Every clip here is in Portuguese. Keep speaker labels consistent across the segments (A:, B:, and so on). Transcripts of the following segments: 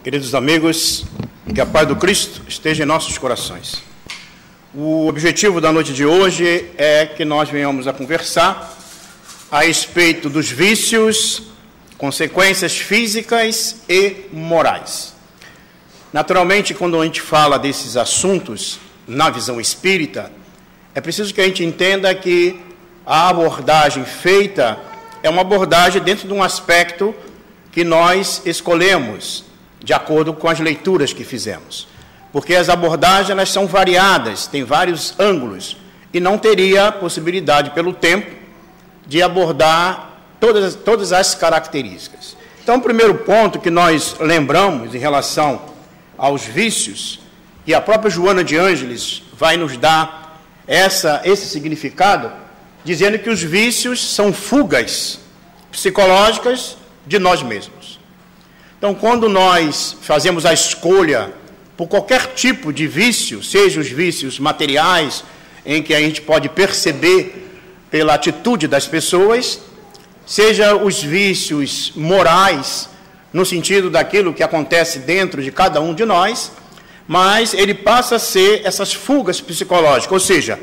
A: Queridos amigos, que a paz do Cristo esteja em nossos corações. O objetivo da noite de hoje é que nós venhamos a conversar a respeito dos vícios, consequências físicas e morais. Naturalmente, quando a gente fala desses assuntos na visão espírita, é preciso que a gente entenda que a abordagem feita é uma abordagem dentro de um aspecto que nós escolhemos, de acordo com as leituras que fizemos. Porque as abordagens elas são variadas, tem vários ângulos, e não teria possibilidade, pelo tempo, de abordar todas as características. Então, o primeiro ponto que nós lembramos em relação aos vícios, e a própria Joana de Ângeles vai nos dar esse significado, dizendo que os vícios são fugas psicológicas de nós mesmos. Então, quando nós fazemos a escolha por qualquer tipo de vício, seja os vícios materiais, em que a gente pode perceber pela atitude das pessoas, seja os vícios morais, no sentido daquilo que acontece dentro de cada um de nós, mas ele passa a ser essas fugas psicológicas, ou seja,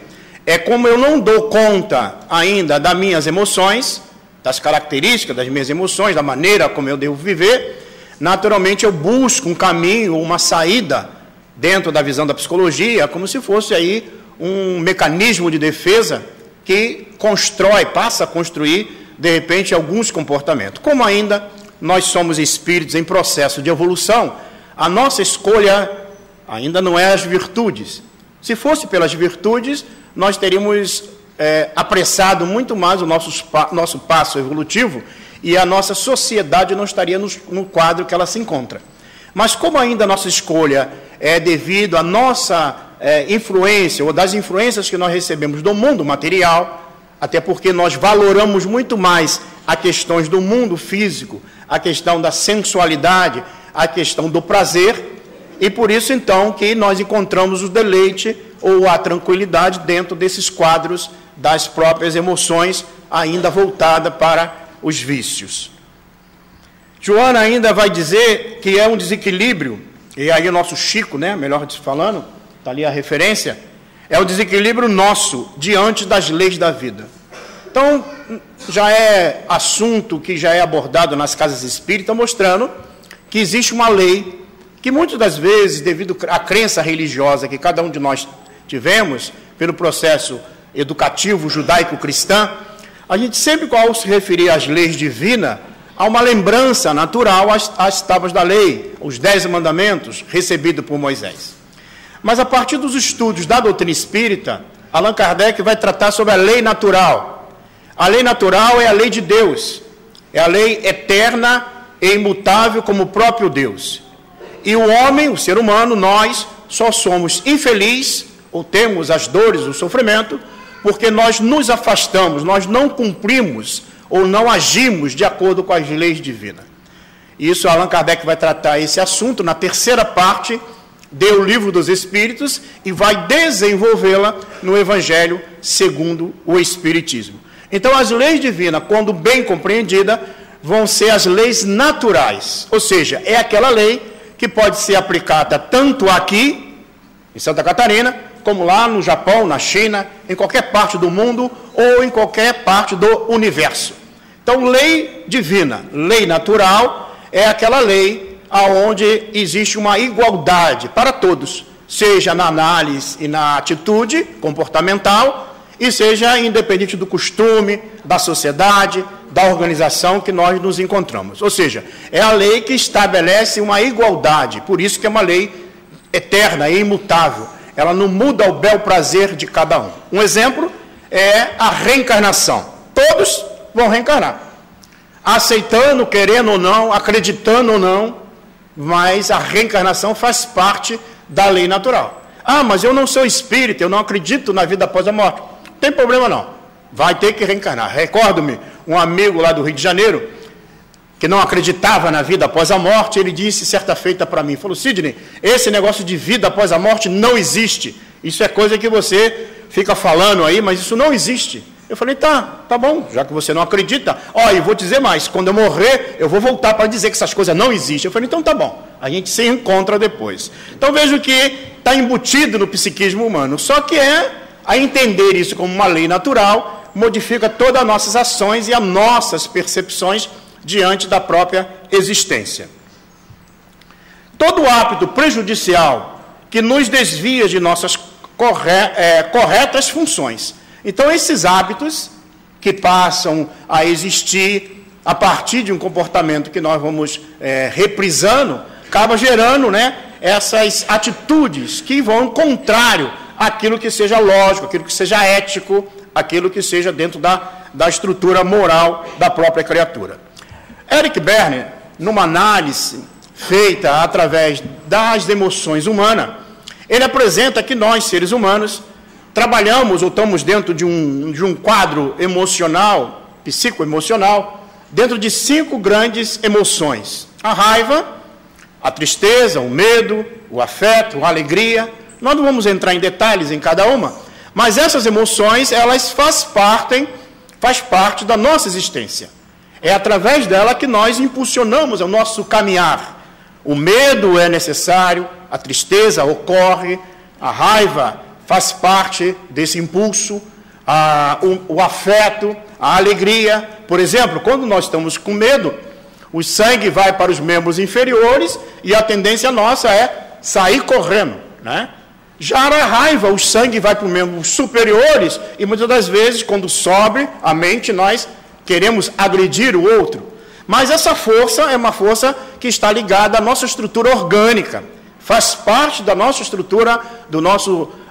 A: é como eu não dou conta ainda das minhas emoções, das características das minhas emoções, da maneira como eu devo viver, naturalmente eu busco um caminho, uma saída dentro da visão da psicologia, como se fosse aí um mecanismo de defesa que passa a construir, de repente, alguns comportamentos. Como ainda nós somos espíritos em processo de evolução, a nossa escolha ainda não é as virtudes. Se fosse pelas virtudes, nós teríamos apressado muito mais o nosso passo evolutivo e a nossa sociedade não estaria no quadro que ela se encontra. Mas como ainda a nossa escolha é devido à nossa influência, ou das influências que nós recebemos do mundo material, até porque nós valoramos muito mais as questões do mundo físico, a questão da sensualidade, a questão do prazer, e por isso então que nós encontramos o deleite ou a tranquilidade dentro desses quadros das próprias emoções, ainda voltada para os vícios. Joana ainda vai dizer que é um desequilíbrio, e aí o nosso Chico, melhor falando, está ali a referência, é o desequilíbrio nosso diante das leis da vida. Então, já é assunto que já é abordado nas casas espíritas, mostrando que existe uma lei que muitas das vezes, devido à crença religiosa que cada um de nós tivemos, pelo processo educativo judaico-cristã, a gente sempre, ao se referir às leis divinas, há uma lembrança natural às tábuas da lei, os 10 mandamentos recebidos por Moisés. Mas a partir dos estudos da doutrina espírita, Allan Kardec vai tratar sobre a lei natural. A lei natural é a lei de Deus, é a lei eterna e imutável como o próprio Deus. E o homem, o ser humano, nós só somos infelizes, ou temos as dores, o sofrimento, porque nós nos afastamos, nós não cumprimos ou não agimos de acordo com as leis divinas. Isso Allan Kardec vai tratar esse assunto na terceira parte do Livro dos Espíritos e vai desenvolvê-la no Evangelho segundo o Espiritismo. Então, as leis divinas, quando bem compreendidas, vão ser as leis naturais, ou seja, é aquela lei que pode ser aplicada tanto aqui, em Santa Catarina, como lá no Japão, na China, em qualquer parte do mundo ou em qualquer parte do universo. Então, lei divina, lei natural, é aquela lei onde existe uma igualdade para todos, seja na análise e na atitude comportamental, e seja independente do costume, da sociedade, da organização que nós nos encontramos. Ou seja, é a lei que estabelece uma igualdade, por isso que é uma lei eterna e imutável. Ela não muda o bel prazer de cada um. Um exemplo é a reencarnação. Todos vão reencarnar. Aceitando, querendo ou não, acreditando ou não, mas a reencarnação faz parte da lei natural. Ah, mas eu não sou espírita, eu não acredito na vida após a morte. Não tem problema não. Vai ter que reencarnar. Recordo-me, um amigo lá do Rio de Janeiro, que não acreditava na vida após a morte, ele disse certa feita para mim, falou: Sidney, esse negócio de vida após a morte não existe, isso é coisa que você fica falando aí, mas isso não existe. Eu falei: tá bom, já que você não acredita, eu vou dizer mais, quando eu morrer, eu vou voltar para dizer que essas coisas não existem. Eu falei: então tá bom, a gente se encontra depois. Então vejo que está embutido no psiquismo humano, só que a entender isso como uma lei natural, modifica todas as nossas ações e as nossas percepções diante da própria existência. Todo hábito prejudicial que nos desvia de nossas corretas funções. Então, esses hábitos que passam a existir a partir de um comportamento que nós vamos reprisando, acaba gerando, essas atitudes que vão contrário àquilo que seja lógico, aquilo que seja ético, aquilo que seja dentro da estrutura moral da própria criatura. Eric Berne, numa análise feita através das emoções humanas, ele apresenta que nós, seres humanos, trabalhamos ou estamos dentro de um quadro emocional, psicoemocional, dentro de 5 grandes emoções. A raiva, a tristeza, o medo, o afeto, a alegria. Nós não vamos entrar em detalhes em cada uma, mas essas emoções, elas faz parte da nossa existência. É através dela que nós impulsionamos o nosso caminhar. O medo é necessário, a tristeza ocorre, a raiva faz parte desse impulso, o afeto, a alegria. Por exemplo, quando nós estamos com medo, o sangue vai para os membros inferiores e a tendência nossa é sair correndo, Já na raiva, o sangue vai para os membros superiores e muitas das vezes, quando sobe a mente, nós queremos agredir o outro. Mas essa força é uma força que está ligada à nossa estrutura orgânica, faz parte da nossa estrutura,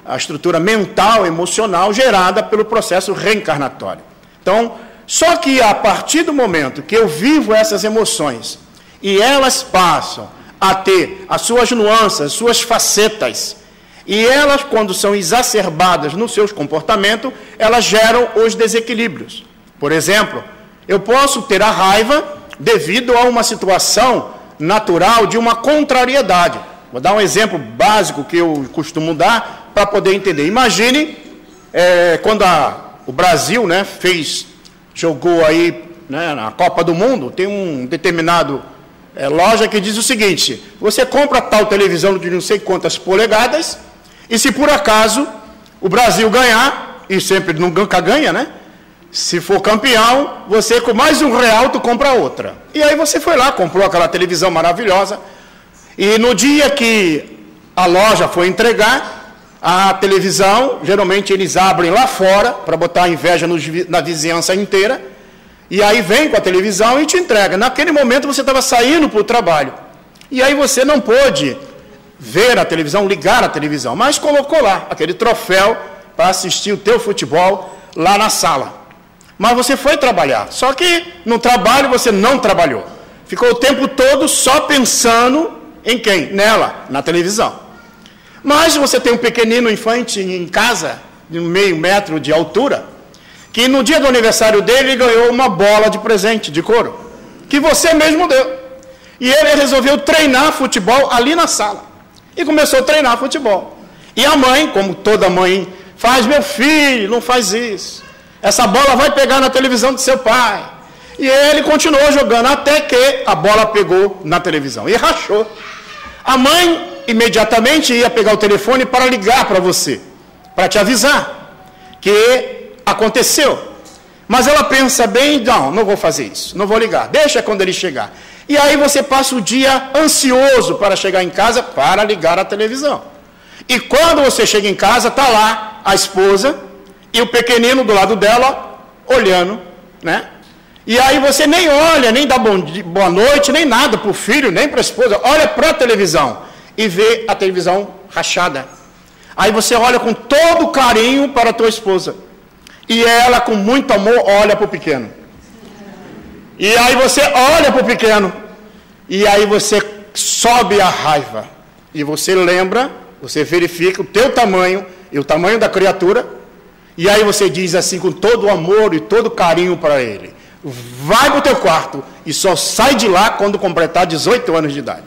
A: a estrutura mental, emocional, gerada pelo processo reencarnatório. Então, só que a partir do momento que eu vivo essas emoções e elas passam a ter as suas nuances, suas facetas, e elas, quando são exacerbadas nos seus comportamentos, elas geram os desequilíbrios. Por exemplo, eu posso ter a raiva devido a uma situação natural de uma contrariedade. Vou dar um exemplo básico que eu costumo dar para poder entender. Imagine quando o Brasil jogou aí na Copa do Mundo, tem um determinado loja que diz o seguinte: você compra tal televisão de não sei quantas polegadas, e se por acaso o Brasil ganhar, e sempre nunca ganha, se for campeão, você com mais R$1 tu compra outra. E aí você foi lá, comprou aquela televisão maravilhosa, e no dia que a loja foi entregar a televisão, geralmente eles abrem lá fora, para botar inveja na vizinhança inteira, e aí vem com a televisão e te entrega. Naquele momento você estava saindo para o trabalho, e aí você não pôde ver a televisão, ligar a televisão, mas colocou lá aquele troféu para assistir o teu futebol lá na sala. Mas você foi trabalhar, só que no trabalho você não trabalhou. Ficou o tempo todo só pensando em quem? Nela, na televisão. Mas você tem um pequenino infante em casa, de 1,5 metro de altura, que no dia do aniversário dele ganhou uma bola de presente, de couro, que você mesmo deu. E ele resolveu treinar futebol ali na sala. E começou a treinar futebol. E a mãe, como toda mãe faz: meu filho, não faz isso. Essa bola vai pegar na televisão do seu pai. E ele continuou jogando até que a bola pegou na televisão e rachou. A mãe imediatamente ia pegar o telefone para ligar para você, para te avisar que aconteceu. Mas ela pensa bem: não vou fazer isso, não vou ligar, deixa quando ele chegar. E aí você passa o dia ansioso para chegar em casa para ligar a televisão. E quando você chega em casa, está lá a esposa e o pequenino do lado dela, olhando, E aí você nem olha, nem dá boa noite, nem nada para o filho, nem para a esposa. Olha para a televisão e vê a televisão rachada. Aí você olha com todo carinho para a tua esposa. E ela, com muito amor, olha para o pequeno. E aí você olha para o pequeno. E aí você sobe a raiva. E você lembra, você verifica o teu tamanho e o tamanho da criatura. E aí você diz assim, com todo o amor e todo o carinho para ele: vai para o teu quarto e só sai de lá quando completar 18 anos de idade.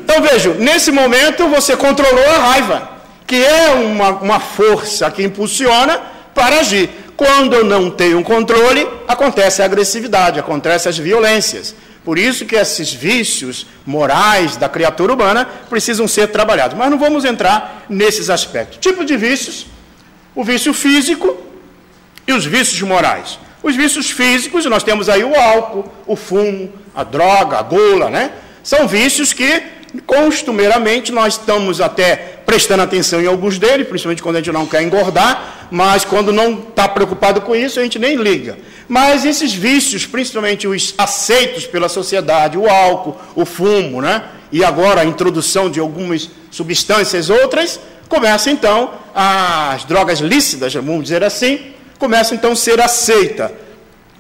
A: Então veja, nesse momento você controlou a raiva, que é uma força que impulsiona para agir. Quando eu não tenho um controle, acontece a agressividade, acontecem as violências. Por isso que esses vícios morais da criatura humana precisam ser trabalhados. Mas não vamos entrar nesses aspectos. Tipo de vícios: o vício físico e os vícios morais. Os vícios físicos, nós temos aí o álcool, o fumo, a droga, a gula, né? São vícios que, costumeiramente, nós estamos até prestando atenção em alguns deles, principalmente quando a gente não quer engordar, mas quando não está preocupado com isso, a gente nem liga. Mas esses vícios, principalmente os aceitos pela sociedade, o álcool, o fumo, né? E agora a introdução de algumas substâncias outras, começa então, as drogas lícitas, vamos dizer assim, começa então a ser aceita.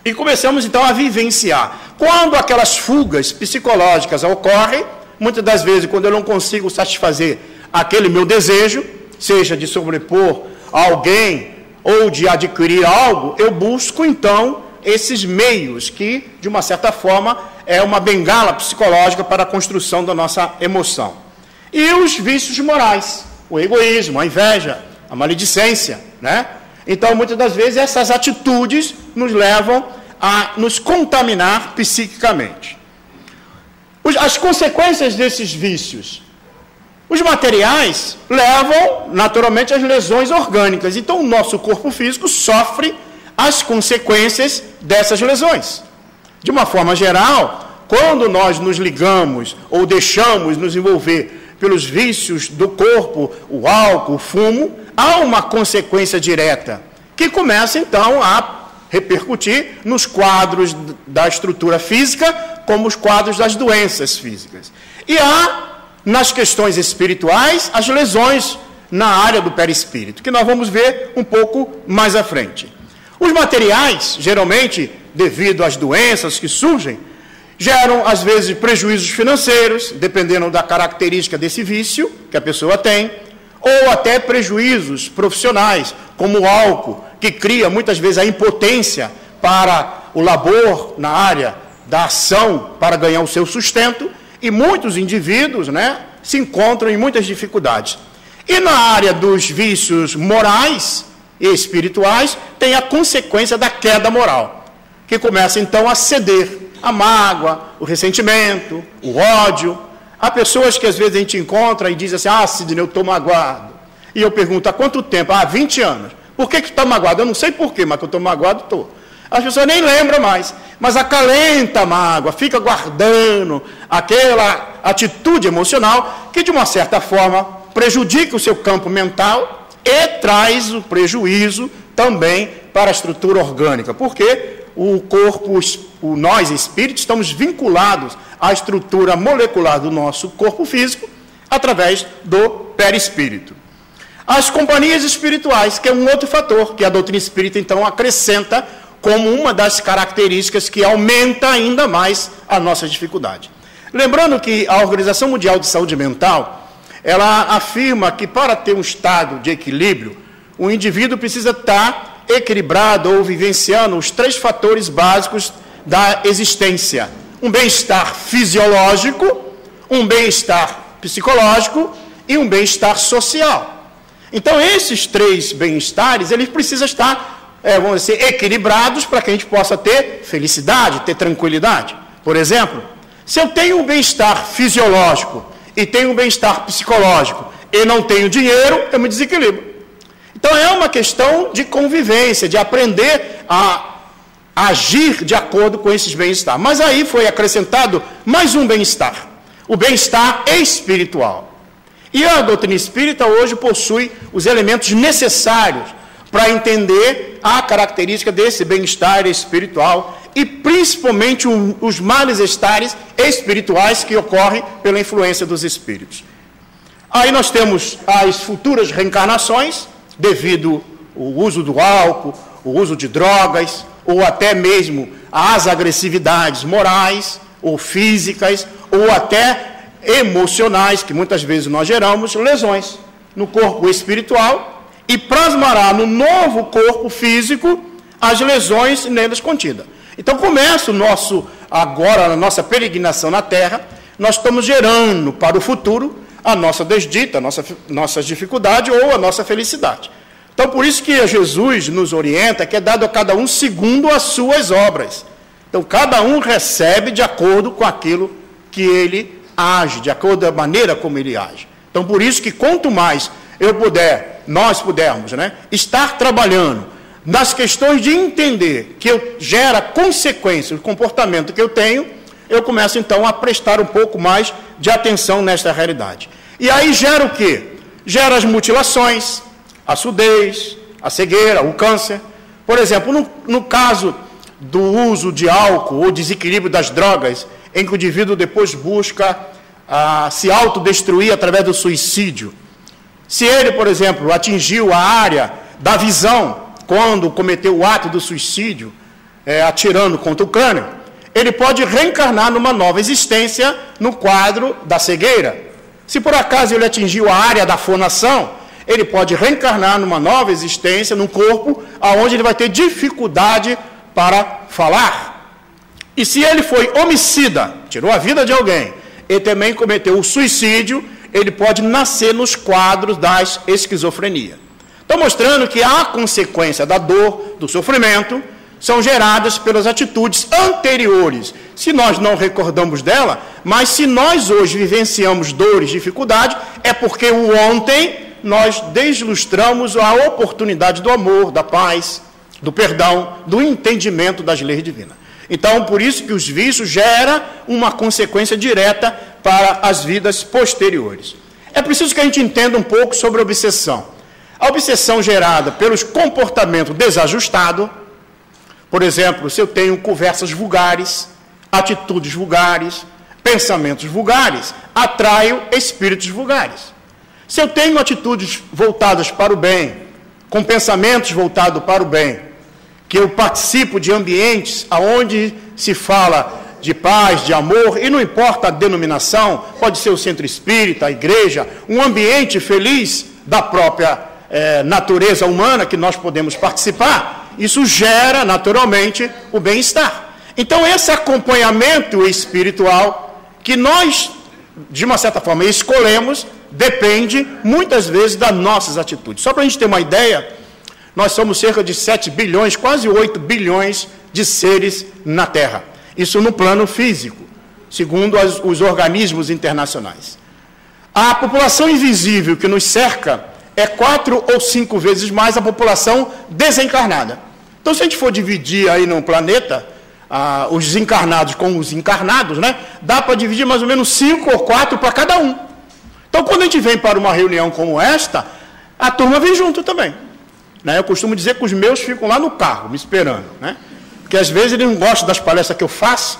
A: E começamos então a vivenciar. Quando aquelas fugas psicológicas ocorrem, muitas das vezes, quando eu não consigo satisfazer aquele meu desejo, seja de sobrepor a alguém ou de adquirir algo, eu busco então esses meios que, de uma certa forma, é uma bengala psicológica para a construção da nossa emoção. E os vícios morais, o egoísmo, a inveja, a maledicência, né? Então, muitas das vezes, essas atitudes nos levam a nos contaminar psiquicamente. As consequências desses vícios: os materiais levam, naturalmente, às lesões orgânicas. Então, o nosso corpo físico sofre as consequências dessas lesões. De uma forma geral, quando nós nos ligamos ou deixamos nos envolver pelos vícios do corpo, o álcool, o fumo, há uma consequência direta, que começa, então, a repercutir nos quadros da estrutura física, como os quadros das doenças físicas. E há, nas questões espirituais, as lesões na área do perispírito, que nós vamos ver um pouco mais à frente. Os materiais, geralmente, devido às doenças que surgem, geram, às vezes, prejuízos financeiros, dependendo da característica desse vício que a pessoa tem, ou até prejuízos profissionais, como o álcool, que cria, muitas vezes, a impotência para o labor na área da ação para ganhar o seu sustento, e muitos indivíduos, né, se encontram em muitas dificuldades. E na área dos vícios morais e espirituais, tem a consequência da queda moral, que começa então a ceder a mágoa, o ressentimento, o ódio. Há pessoas que às vezes a gente encontra e diz assim: ah, Sidney, eu estou magoado. E eu pergunto: há quanto tempo? Ah, 20 anos. Por que está magoado? Eu não sei porquê, mas que eu estou magoado, estou. As pessoas nem lembram mais, mas acalenta a mágoa, fica guardando aquela atitude emocional que, de uma certa forma, prejudica o seu campo mental e traz o prejuízo também para a estrutura orgânica, porque o corpo, nós espíritos, estamos vinculados à estrutura molecular do nosso corpo físico através do perispírito. As companhias espirituais, que é um outro fator que a doutrina espírita, então, acrescenta como uma das características que aumenta ainda mais a nossa dificuldade. Lembrando que a Organização Mundial de Saúde Mental, ela afirma que para ter um estado de equilíbrio, o indivíduo precisa estar equilibrado ou vivenciando os 3 fatores básicos da existência: um bem-estar fisiológico, um bem-estar psicológico e um bem-estar social. Então, esses 3 bem-estares, eles precisam estar, vamos dizer, equilibrados para que a gente possa ter felicidade, ter tranquilidade. Por exemplo, se eu tenho um bem-estar fisiológico e tenho um bem-estar psicológico e não tenho dinheiro, eu me desequilibro. Então, é uma questão de convivência, de aprender a agir de acordo com esses bem-estar. Mas aí foi acrescentado mais um bem-estar, o bem-estar espiritual. E a doutrina espírita hoje possui os elementos necessários para entender a característica desse bem-estar espiritual e principalmente os malestares espirituais que ocorrem pela influência dos espíritos. Aí nós temos as futuras reencarnações, devido ao uso do álcool, o uso de drogas, ou até mesmo às agressividades morais, ou físicas, ou até emocionais, que muitas vezes nós geramos lesões no corpo espiritual e plasmará no novo corpo físico as lesões neles contidas. Então começa agora a nossa peregrinação na Terra, nós estamos gerando para o futuro a nossa desdita, a nossa dificuldade ou a nossa felicidade. Então por isso que Jesus nos orienta que é dado a cada um segundo as suas obras. Então, cada um recebe de acordo com aquilo que ele age, de acordo com a maneira como ele age. Então, por isso que quanto mais nós pudermos, né, estar trabalhando nas questões de entender que gera consequências do comportamento que eu tenho, eu começo, então, a prestar um pouco mais de atenção nesta realidade. E aí gera o quê? Gera as mutilações, a surdez, a cegueira, o câncer. Por exemplo, no caso do uso de álcool ou desequilíbrio das drogas, em que o indivíduo depois busca se autodestruir através do suicídio. Se ele, por exemplo, atingiu a área da visão quando cometeu o ato do suicídio, atirando contra o crânio, ele pode reencarnar numa nova existência no quadro da cegueira. Se por acaso ele atingiu a área da fonação, ele pode reencarnar numa nova existência, num corpo, onde ele vai ter dificuldade para falar. E se ele foi homicida, tirou a vida de alguém, e também cometeu o suicídio, ele pode nascer nos quadros da esquizofrenia. Estou mostrando que a consequência da dor, do sofrimento, são geradas pelas atitudes anteriores. Se nós não recordamos dela, mas se nós hoje vivenciamos dores, dificuldades, é porque o ontem nós deslustramos a oportunidade do amor, da paz, do perdão, do entendimento das leis divinas. Então, por isso que os vícios geram uma consequência direta para as vidas posteriores. É preciso que a gente entenda um pouco sobre a obsessão. A obsessão gerada pelos comportamentos desajustados, por exemplo, se eu tenho conversas vulgares, atitudes vulgares, pensamentos vulgares, atraio espíritos vulgares. Se eu tenho atitudes voltadas para o bem, com pensamentos voltados para o bem, que eu participo de ambientes onde se fala de paz, de amor, e não importa a denominação, pode ser o centro espírita, a igreja, um ambiente feliz da própria natureza humana que nós podemos participar, isso gera naturalmente o bem-estar. Então esse acompanhamento espiritual que nós, de uma certa forma, escolhemos, depende muitas vezes das nossas atitudes. Só para a gente ter uma ideia, nós somos cerca de 7 bilhões, quase 8 bilhões de seres na Terra. Isso no plano físico, segundo os organismos internacionais. A população invisível que nos cerca é 4 ou 5 vezes mais a população desencarnada. Então, se a gente for dividir aí no planeta, os desencarnados com os encarnados, né, dá para dividir mais ou menos 5 ou 4 para cada um. Então, quando a gente vem para uma reunião como esta, a turma vem junto também. Eu costumo dizer que os meus ficam lá no carro, me esperando, né? Porque às vezes eles não gostam das palestras que eu faço,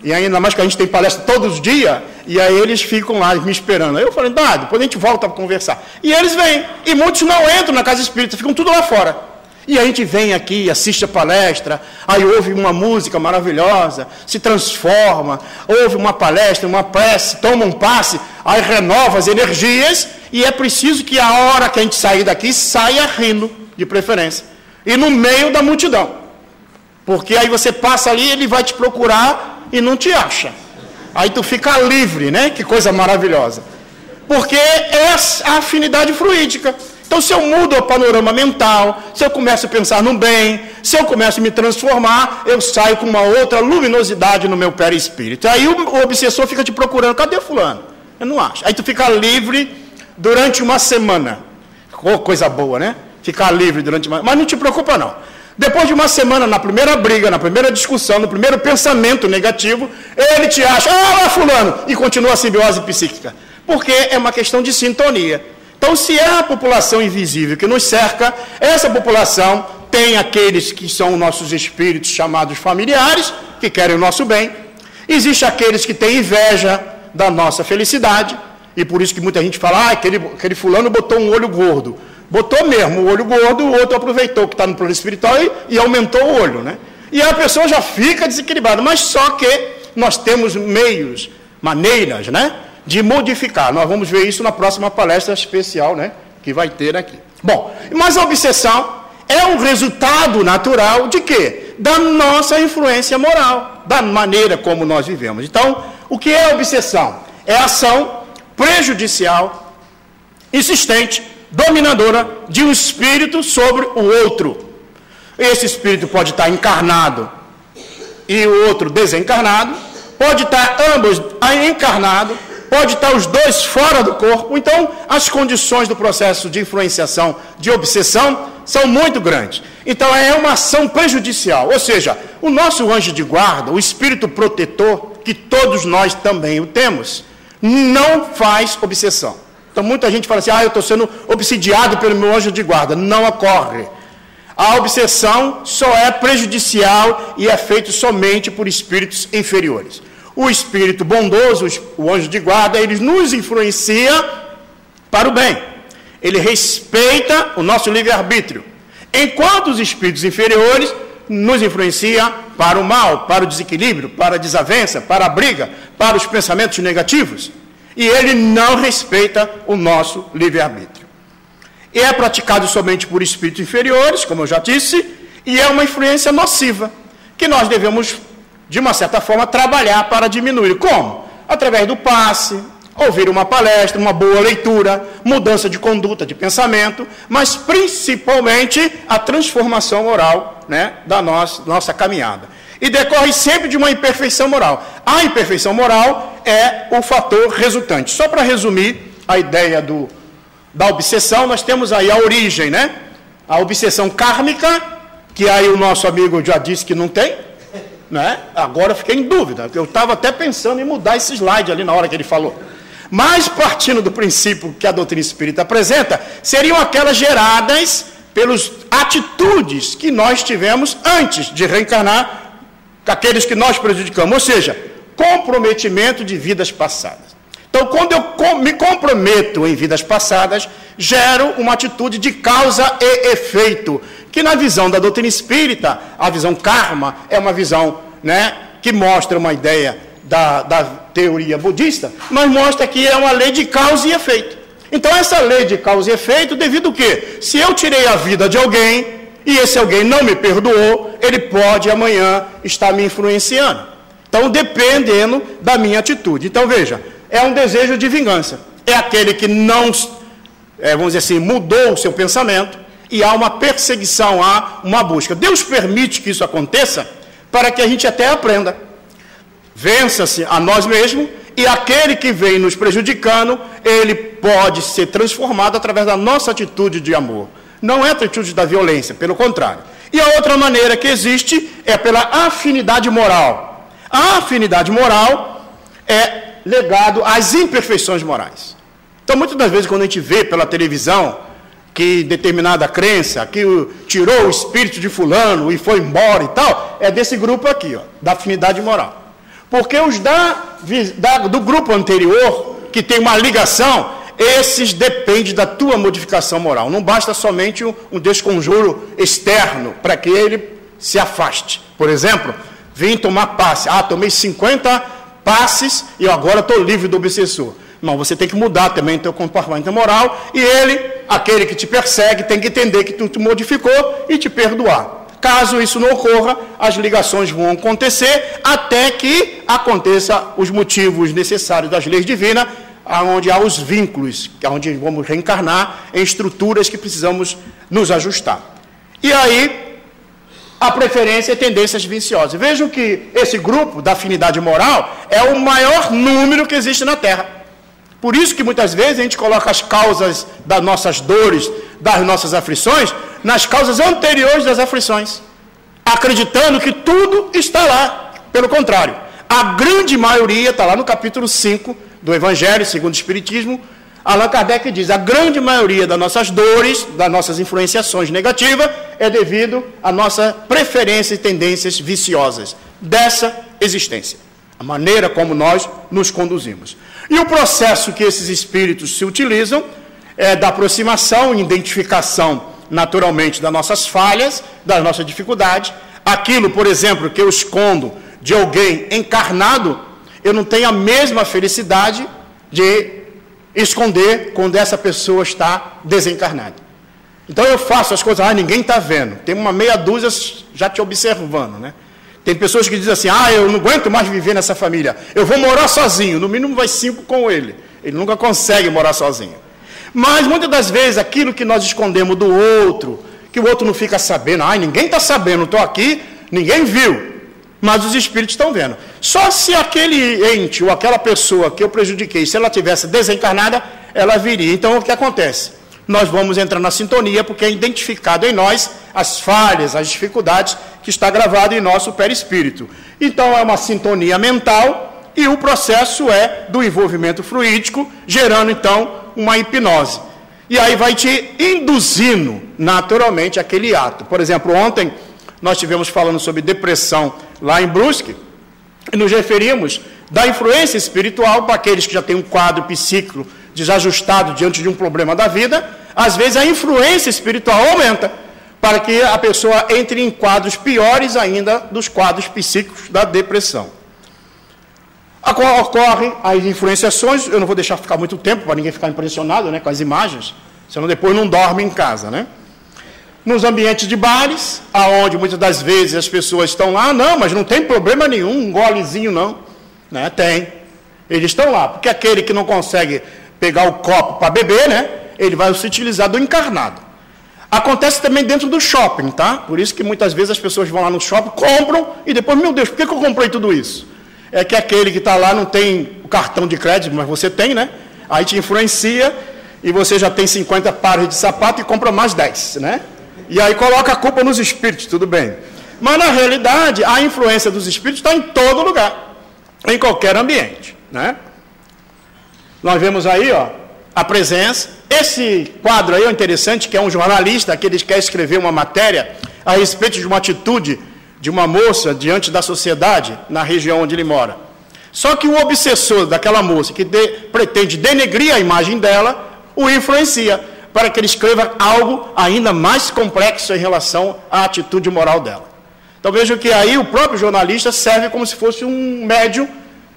A: e ainda mais que a gente tem palestra todos os dias, e aí eles ficam lá me esperando. Aí eu falei, depois a gente volta para conversar. E eles vêm, e muitos não entram na casa espírita, ficam tudo lá fora. E a gente vem aqui, assiste a palestra, aí ouve uma música maravilhosa, se transforma, ouve uma palestra, uma prece, toma um passe, aí renova as energias, e é preciso que a hora que a gente sair daqui, saia rindo, de preferência, e no meio da multidão. Porque aí você passa ali, ele vai te procurar e não te acha. Aí tu fica livre, né? Que coisa maravilhosa. Porque é a afinidade fluídica. Então, se eu mudo o panorama mental, se eu começo a pensar no bem, se eu começo a me transformar, eu saio com uma outra luminosidade no meu perispírito. Aí o obsessor fica te procurando, cadê fulano? Eu não acho. Aí tu fica livre durante uma semana. Oh, coisa boa, né? Ficar livre durante uma... Mas não te preocupa, não. Depois de uma semana, na primeira briga, na primeira discussão, no primeiro pensamento negativo, ele te acha, lá fulano, e continua a simbiose psíquica. Porque é uma questão de sintonia. Então, se é a população invisível que nos cerca, essa população tem aqueles que são nossos espíritos chamados familiares, que querem o nosso bem. Existe aqueles que têm inveja da nossa felicidade, e por isso que muita gente fala, aquele fulano botou um olho gordo. Botou mesmo o olho gordo, o outro aproveitou que está no plano espiritual e aumentou o olho, né? E a pessoa já fica desequilibrada, mas só que nós temos meios, maneiras, né, de modificar. Nós vamos ver isso na próxima palestra especial, né, que vai ter aqui. Bom, mas a obsessão é um resultado natural de quê? Da nossa influência moral, da maneira como nós vivemos. Então, o que é a obsessão? É a ação prejudicial, insistente, dominadora de um espírito sobre o outro. Esse espírito pode estar encarnado e o outro desencarnado, pode estar ambos encarnados, pode estar os dois fora do corpo. Então, as condições do processo de influenciação, de obsessão, são muito grandes. Então, é uma ação prejudicial. Ou seja, o nosso anjo de guarda, o espírito protetor, que todos nós também o temos, não faz obsessão. Então, muita gente fala assim, eu estou sendo obsidiado pelo meu anjo de guarda. Não ocorre. A obsessão só é prejudicial e é feito somente por espíritos inferiores. O espírito bondoso, o anjo de guarda, ele nos influencia para o bem. Ele respeita o nosso livre-arbítrio. Enquanto os espíritos inferiores nos influenciam para o mal, para o desequilíbrio, para a desavença, para a briga, para os pensamentos negativos. E ele não respeita o nosso livre-arbítrio. E é praticado somente por espíritos inferiores, como eu já disse, e é uma influência nociva, que nós devemos, de uma certa forma, trabalhar para diminuir. Como? Através do passe, ouvir uma palestra, uma boa leitura, mudança de conduta, de pensamento, mas principalmente a transformação moral, né, da nossa caminhada. E decorre sempre de uma imperfeição moral. A imperfeição moral é o fator resultante. Só para resumir a ideia da obsessão, nós temos aí a origem, né? A obsessão kármica, que aí o nosso amigo já disse que não tem, né? Agora eu fiquei em dúvida, eu estava até pensando em mudar esse slide ali na hora que ele falou. Mas partindo do princípio que a doutrina espírita apresenta, seriam aquelas geradas pelas atitudes que nós tivemos antes de reencarnar, aqueles que nós prejudicamos, ou seja, comprometimento de vidas passadas. Então, quando eu me comprometo em vidas passadas, gero uma atitude de causa e efeito, que na visão da doutrina espírita, a visão karma, é uma visão, né, que mostra uma ideia da teoria budista, mas mostra que é uma lei de causa e efeito. Então, essa lei de causa e efeito, devido ao quê? Se eu tirei a vida de alguém, e esse alguém não me perdoou, ele pode amanhã estar me influenciando. Então, dependendo da minha atitude. Então, veja, é um desejo de vingança. É aquele que não, vamos dizer assim, mudou o seu pensamento e há uma perseguição, há uma busca. Deus permite que isso aconteça para que a gente até aprenda. Vença-se a nós mesmos e aquele que vem nos prejudicando, ele pode ser transformado através da nossa atitude de amor. Não é a atitude da violência, pelo contrário. E a outra maneira que existe é pela afinidade moral. A afinidade moral é legado às imperfeições morais. Então, muitas das vezes, quando a gente vê pela televisão que determinada crença, que tirou o espírito de fulano e foi embora e tal, é desse grupo aqui, ó, da afinidade moral. Porque os do grupo anterior, que tem uma ligação, esses dependem da tua modificação moral. Não basta somente um desconjuro externo para que ele se afaste. Por exemplo, vim tomar passe. Tomei 50 passes e agora estou livre do obsessor. Não, você tem que mudar também o teu comportamento moral e ele, aquele que te persegue, tem que entender que tu te modificou e te perdoar. Caso isso não ocorra, as ligações vão acontecer até que aconteça os motivos necessários das leis divinas, onde há os vínculos, onde vamos reencarnar em estruturas que precisamos nos ajustar. E aí, a preferência é tendências viciosas. Vejam que esse grupo da afinidade moral é o maior número que existe na Terra. Por isso que muitas vezes a gente coloca as causas das nossas dores, das nossas aflições, nas causas anteriores das aflições, acreditando que tudo está lá. Pelo contrário, a grande maioria está lá no capítulo 5 do Evangelho segundo o Espiritismo. Allan Kardec diz, a grande maioria das nossas dores, das nossas influenciações negativas, é devido à nossa preferência e tendências viciosas dessa existência, a maneira como nós nos conduzimos. E o processo que esses espíritos se utilizam é da aproximação e identificação, naturalmente, das nossas falhas, das nossas dificuldades. Aquilo, por exemplo, que eu escondo de alguém encarnado, eu não tenho a mesma felicidade de esconder quando essa pessoa está desencarnada. Então eu faço as coisas, ninguém está vendo. Tem uma meia dúzia já te observando, né? Tem pessoas que dizem assim, eu não aguento mais viver nessa família, eu vou morar sozinho, no mínimo vai 5 com ele. Ele nunca consegue morar sozinho. Mas muitas das vezes aquilo que nós escondemos do outro, que o outro não fica sabendo, ninguém está sabendo, estou aqui, ninguém viu. mas os espíritos estão vendo. Só se aquele ente ou aquela pessoa que eu prejudiquei, se ela tivesse desencarnada, ela viria. Então, o que acontece? Nós vamos entrar na sintonia, porque é identificado em nós as falhas, as dificuldades que está gravado em nosso perispírito. Então, é uma sintonia mental e o processo é do envolvimento fluídico, gerando, então, uma hipnose. E aí vai te induzindo, naturalmente, aquele ato. Por exemplo, ontem nós estivemos falando sobre depressão lá em Brusque, e nos referimos da influência espiritual para aqueles que já têm um quadro psíquico desajustado diante de um problema da vida. Às vezes a influência espiritual aumenta para que a pessoa entre em quadros piores ainda dos quadros psíquicos da depressão. Ocorrem as influenciações, eu não vou deixar ficar muito tempo para ninguém ficar impressionado, né, com as imagens, senão depois não dorme em casa, né? Nos ambientes de bares, aonde muitas das vezes as pessoas estão lá, não, mas não tem problema nenhum, um golezinho não, né? Tem. Eles estão lá, porque aquele que não consegue pegar o copo para beber, né, ele vai se utilizar do encarnado. Acontece também dentro do shopping, tá? Por isso que muitas vezes as pessoas vão lá no shopping, compram e depois, meu Deus, por que eu comprei tudo isso? É que aquele que está lá não tem o cartão de crédito, mas você tem, né? Aí te influencia e você já tem 50 pares de sapato e compra mais 10, né? E aí coloca a culpa nos espíritos, tudo bem. Mas, na realidade, a influência dos espíritos está em todo lugar, em qualquer ambiente, né? Nós vemos aí, ó, a presença. Esse quadro aí é interessante, que é um jornalista, que ele quer escrever uma matéria a respeito de uma atitude de uma moça diante da sociedade, na região onde ele mora. Só que o obsessor daquela moça, que pretende denegrir a imagem dela, o influencia para que ele escreva algo ainda mais complexo em relação à atitude moral dela. Então vejam que aí o próprio jornalista serve como se fosse um médium,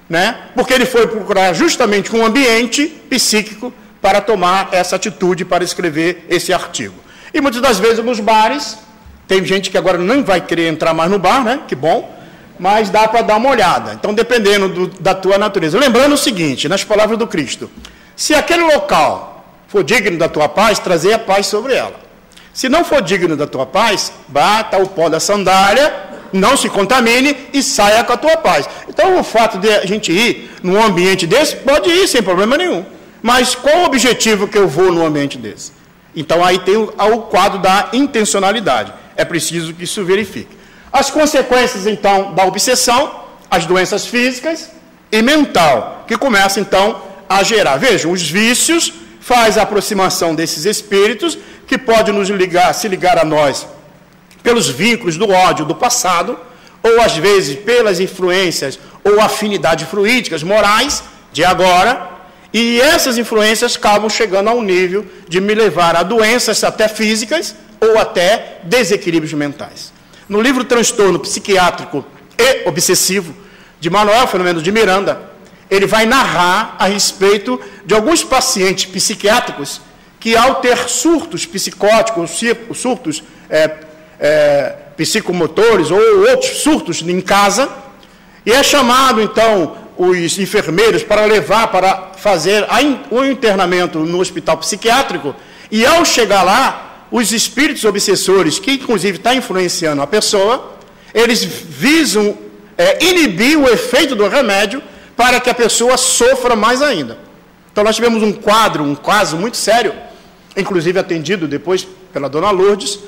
A: né? Porque ele foi procurar justamente um ambiente psíquico para tomar essa atitude, para escrever esse artigo. E muitas das vezes nos bares, tem gente que agora não vai querer entrar mais no bar, né? Que bom, mas dá para dar uma olhada. Então, dependendo da tua natureza. Lembrando o seguinte, nas palavras do Cristo, se aquele local for digno da tua paz, trazer a paz sobre ela. Se não for digno da tua paz, bata o pó da sandália, não se contamine e saia com a tua paz. Então, o fato de a gente ir num ambiente desse, pode ir sem problema nenhum. Mas qual o objetivo que eu vou num ambiente desse? Então, aí tem o quadro da intencionalidade. É preciso que isso verifique. As consequências, então, da obsessão, as doenças físicas e mental, que começam, então, a gerar. Vejam, os vícios faz a aproximação desses espíritos, que pode se ligar a nós pelos vínculos do ódio do passado, ou às vezes pelas influências ou afinidades fluídicas, morais, de agora, e essas influências acabam chegando a um nível de me levar a doenças até físicas ou até desequilíbrios mentais. No livro Transtorno Psiquiátrico e Obsessivo, de Manuel Filomeno de Miranda, ele vai narrar a respeito de alguns pacientes psiquiátricos que, ao ter surtos psicóticos, surtos psicomotores ou outros surtos em casa, e é chamado, então, os enfermeiros para levar, para fazer o internamento no hospital psiquiátrico, e ao chegar lá, os espíritos obsessores, que inclusive está influenciando a pessoa, eles visam inibir o efeito do remédio para que a pessoa sofra mais ainda. Então nós tivemos um caso muito sério, inclusive atendido depois pela dona Lourdes,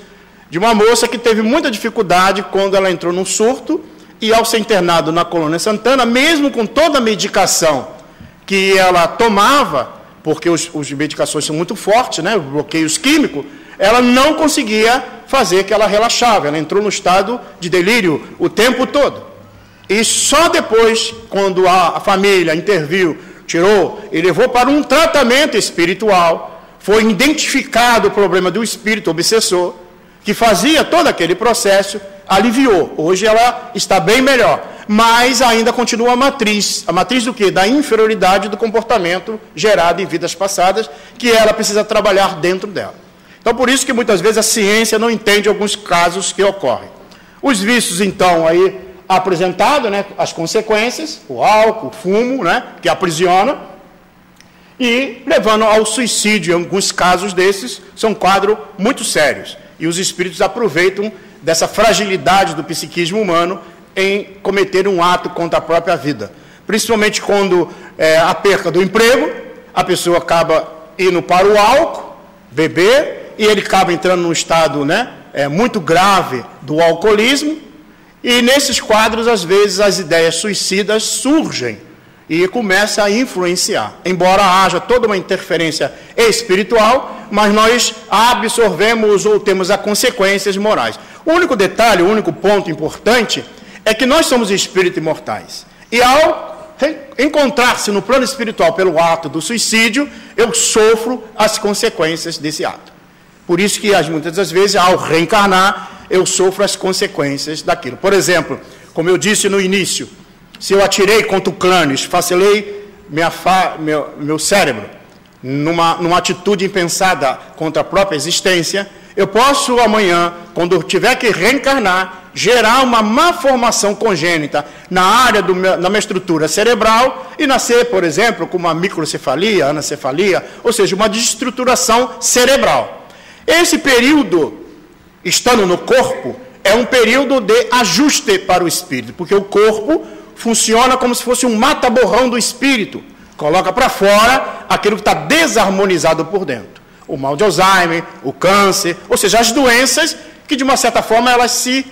A: de uma moça que teve muita dificuldade quando ela entrou num surto, e ao ser internado na Colônia Santana, mesmo com toda a medicação que ela tomava, porque as medicações são muito fortes, né, bloqueios químicos, ela não conseguia fazer que ela relaxava, ela entrou no estado de delírio o tempo todo. E só depois, quando a família interviu, tirou e levou para um tratamento espiritual, foi identificado o problema do espírito obsessor, que fazia todo aquele processo, aliviou. Hoje ela está bem melhor, mas ainda continua a matriz do quê? Da inferioridade do comportamento gerado em vidas passadas, que ela precisa trabalhar dentro dela. Então, por isso que muitas vezes a ciência não entende alguns casos que ocorrem. Os vícios, então, aí apresentado, né, as consequências, o álcool, o fumo, né, que aprisiona, e levando ao suicídio. Em alguns casos desses, são quadros muito sérios. E os espíritos aproveitam dessa fragilidade do psiquismo humano em cometer um ato contra a própria vida. Principalmente quando a perca do emprego, a pessoa acaba indo para o álcool, beber, e ele acaba entrando num estado muito grave do alcoolismo, e nesses quadros, às vezes, as ideias suicidas surgem e começam a influenciar. Embora haja toda uma interferência espiritual, mas nós absorvemos ou temos as consequências morais. O único detalhe, o único ponto importante é que nós somos espíritos imortais. E ao encontrar-se no plano espiritual pelo ato do suicídio, eu sofro as consequências desse ato. Por isso que muitas das vezes, ao reencarnar, eu sofro as consequências daquilo. Por exemplo, como eu disse no início, se eu atirei contra o crânio, esfacelei meu cérebro numa atitude impensada contra a própria existência, eu posso amanhã, quando eu tiver que reencarnar, gerar uma má formação congênita na área da minha estrutura cerebral e nascer, por exemplo, com uma microcefalia, anencefalia, ou seja, uma desestruturação cerebral. Esse período, estando no corpo, é um período de ajuste para o espírito, porque o corpo funciona como se fosse um mata-borrão do espírito, coloca para fora aquilo que está desarmonizado por dentro. O mal de Alzheimer, o câncer, ou seja, as doenças que, de uma certa forma, elas se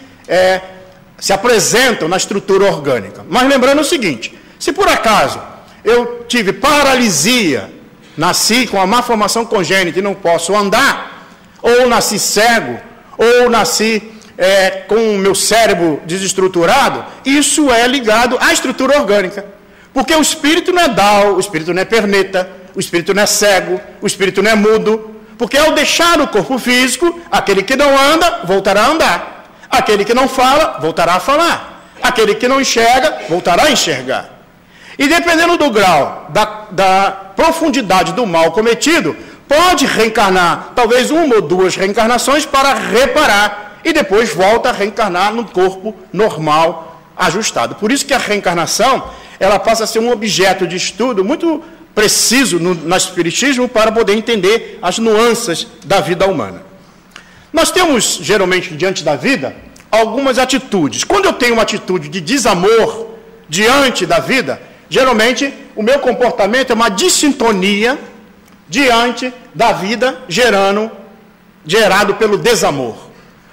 A: apresentam na estrutura orgânica. Mas lembrando o seguinte, se por acaso eu tive paralisia, nasci com a má formação congênita e não posso andar, ou nasci cego, ou nasci com o meu cérebro desestruturado, isso é ligado à estrutura orgânica. Porque o espírito não é Down, o espírito não é perneta, o espírito não é cego, o espírito não é mudo. Porque ao deixar o corpo físico, aquele que não anda, voltará a andar. Aquele que não fala, voltará a falar. Aquele que não enxerga, voltará a enxergar. E dependendo do grau, da profundidade do mal cometido, pode reencarnar, talvez uma ou duas reencarnações para reparar. E depois volta a reencarnar no corpo normal, ajustado. Por isso que a reencarnação, ela passa a ser um objeto de estudo muito preciso no espiritismo para poder entender as nuances da vida humana. Nós temos, geralmente, diante da vida, algumas atitudes. Quando eu tenho uma atitude de desamor diante da vida, geralmente o meu comportamento é uma dissintonia diante da vida gerado pelo desamor.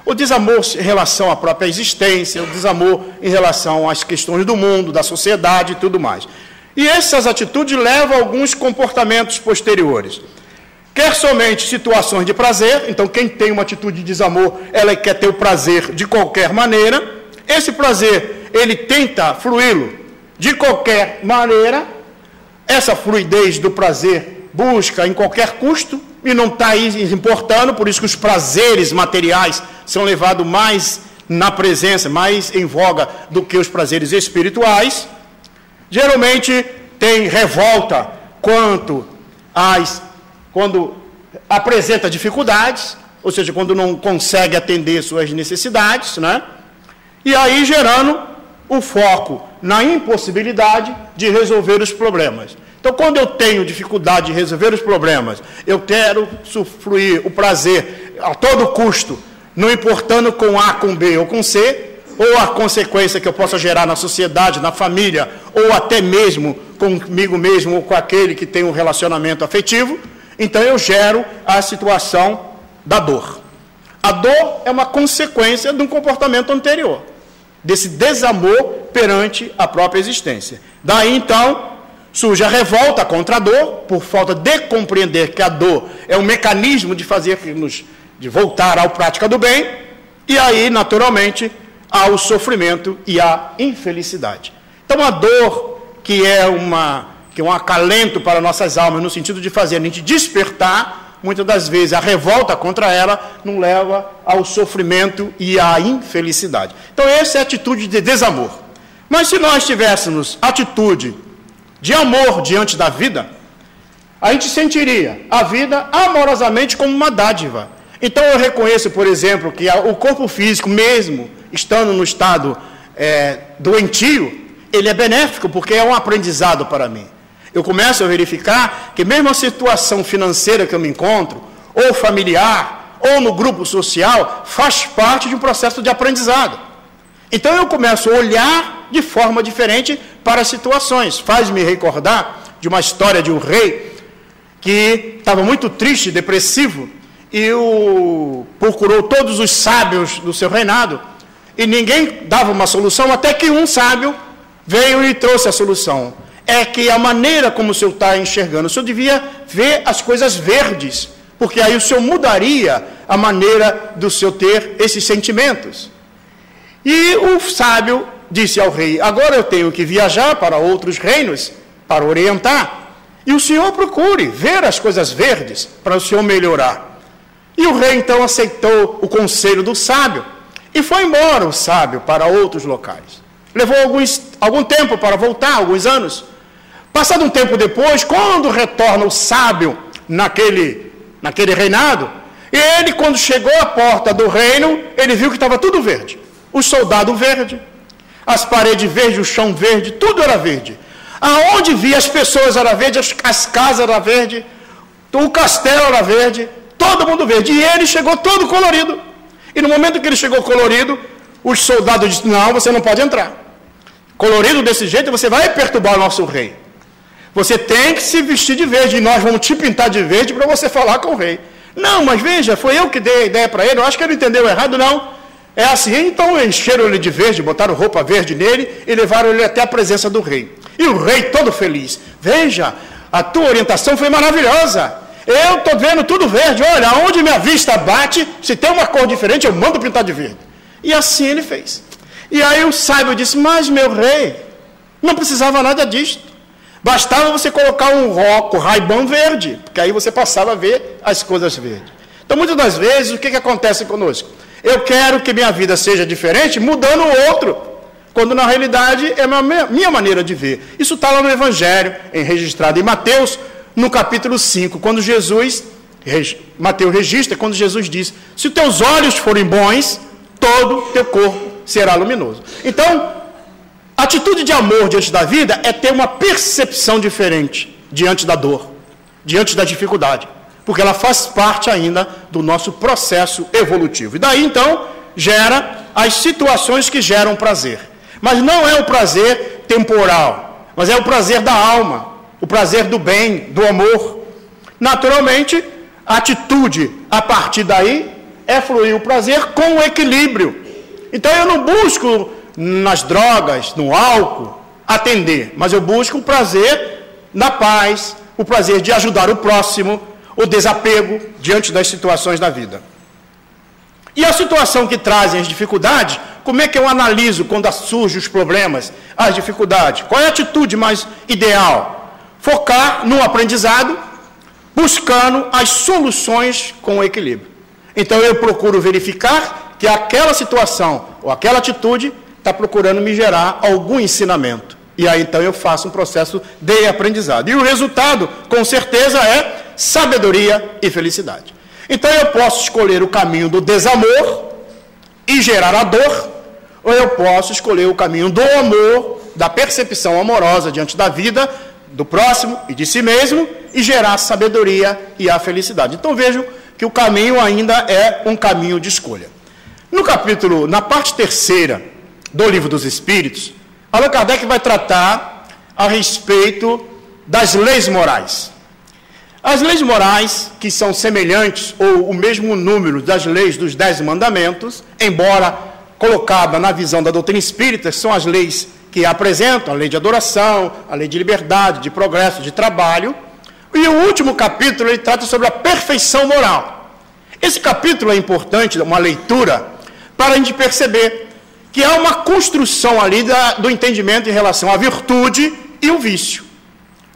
A: O desamor em relação à própria existência, o desamor em relação às questões do mundo, da sociedade e tudo mais. E essas atitudes levam a alguns comportamentos posteriores. Quer somente situações de prazer, então quem tem uma atitude de desamor, ela quer ter o prazer de qualquer maneira. Esse prazer, ele tenta fluí-lo de qualquer maneira. Essa fluidez do prazer busca em qualquer custo, e não está aí importando, por isso que os prazeres materiais são levados mais na presença, mais em voga do que os prazeres espirituais. Geralmente tem revolta quando apresenta dificuldades, ou seja, quando não consegue atender suas necessidades, né? E aí gerando o foco na impossibilidade de resolver os problemas. Então, quando eu tenho dificuldade de resolver os problemas, eu quero usufruir o prazer a todo custo, não importando com A, com B ou com C, ou a consequência que eu possa gerar na sociedade, na família, ou até mesmo comigo mesmo ou com aquele que tem um relacionamento afetivo, então eu gero a situação da dor. A dor é uma consequência de um comportamento anterior, desse desamor perante a própria existência. Daí, então, surge a revolta contra a dor, por falta de compreender que a dor é um mecanismo de de voltar à prática do bem, e aí, naturalmente, há o sofrimento e a infelicidade. Então, a dor, que é um acalento para nossas almas, no sentido de fazer a gente despertar, muitas das vezes a revolta contra ela não leva ao sofrimento e à infelicidade. Então, essa é a atitude de desamor. Mas se nós tivéssemos atitude de amor diante da vida, a gente sentiria a vida amorosamente como uma dádiva. Então eu reconheço, por exemplo, que o corpo físico, mesmo estando no estado doentio, ele é benéfico, porque é um aprendizado para mim. Eu começo a verificar que mesmo a situação financeira que eu me encontro, ou familiar, ou no grupo social, faz parte de um processo de aprendizado. Então eu começo a olhar de forma diferente para as situações. Faz-me recordar de uma história de um rei que estava muito triste, depressivo, e procurou todos os sábios do seu reinado, e ninguém dava uma solução, até que um sábio veio e trouxe a solução. É que a maneira como o senhor está enxergando, o senhor devia ver as coisas verdes, porque aí o senhor mudaria a maneira do senhor ter esses sentimentos. E o sábio disse ao rei: agora eu tenho que viajar para outros reinos para orientar, e o senhor procure ver as coisas verdes para o senhor melhorar. E o rei então aceitou o conselho do sábio e foi embora o sábio para outros locais. Levou algum tempo para voltar, alguns anos. Passado um tempo depois, quando retorna o sábio naquele reinado, ele, quando chegou à porta do reino, ele viu que estava tudo verde. Os soldados verdes, as paredes verdes, o chão verde, tudo era verde. Aonde via as pessoas era verde, as casas eram verdes, o castelo era verde, todo mundo verde. E ele chegou todo colorido. E no momento que ele chegou colorido, os soldados disseram: não, você não pode entrar. Colorido desse jeito, você vai perturbar o nosso rei. Você tem que se vestir de verde, e nós vamos te pintar de verde para você falar com o rei. Não, mas veja, foi eu que dei a ideia para ele, eu acho que ele entendeu errado. Não, é assim. Então encheram ele de verde, botaram roupa verde nele e levaram ele até a presença do rei. E o rei todo feliz: veja, a tua orientação foi maravilhosa, eu estou vendo tudo verde, olha, aonde minha vista bate, se tem uma cor diferente, eu mando pintar de verde. E assim ele fez. E aí o sábio disse: mas meu rei, não precisava nada disto. Bastava você colocar um Ray-Ban verde, porque aí você passava a ver as coisas verdes. Então, muitas das vezes, o que acontece conosco? Eu quero que minha vida seja diferente, mudando o outro, quando na realidade é a minha maneira de ver. Isso está lá no Evangelho, registrado em Mateus, no capítulo 5, quando Mateus registra, quando Jesus diz: se os teus olhos forem bons, todo o teu corpo será luminoso. Então, a atitude de amor diante da vida é ter uma percepção diferente diante da dor, diante da dificuldade, porque ela faz parte ainda do nosso processo evolutivo. E daí, então, gera as situações que geram prazer. Mas não é o prazer temporal, mas é o prazer da alma, o prazer do bem, do amor. Naturalmente, a atitude a partir daí é fluir o prazer com o equilíbrio. Então eu não busco nas drogas, no álcool, atender, mas eu busco o prazer na paz, o prazer de ajudar o próximo, o desapego diante das situações da vida. E a situação que trazem as dificuldades, como é que eu analiso quando surgem os problemas, as dificuldades? Qual é a atitude mais ideal? Focar no aprendizado, buscando as soluções com equilíbrio. Então eu procuro verificar que aquela situação ou aquela atitude está procurando me gerar algum ensinamento. E aí então eu faço um processo de aprendizado. E o resultado, com certeza, é sabedoria e felicidade. Então eu posso escolher o caminho do desamor e gerar a dor, ou eu posso escolher o caminho do amor, da percepção amorosa diante da vida, do próximo e de si mesmo, e gerar a sabedoria e a felicidade. Então vejam que o caminho ainda é um caminho de escolha. Na parte terceira do Livro dos Espíritos, Allan Kardec vai tratar a respeito das leis morais. As leis morais, que são semelhantes ou o mesmo número das leis dos 10 mandamentos, embora colocada na visão da doutrina espírita, são as leis que apresentam a lei de adoração, a lei de liberdade, de progresso, de trabalho. E o último capítulo, ele trata sobre a perfeição moral. Esse capítulo é importante, uma leitura, para a gente perceber que há uma construção ali do entendimento em relação à virtude e o vício.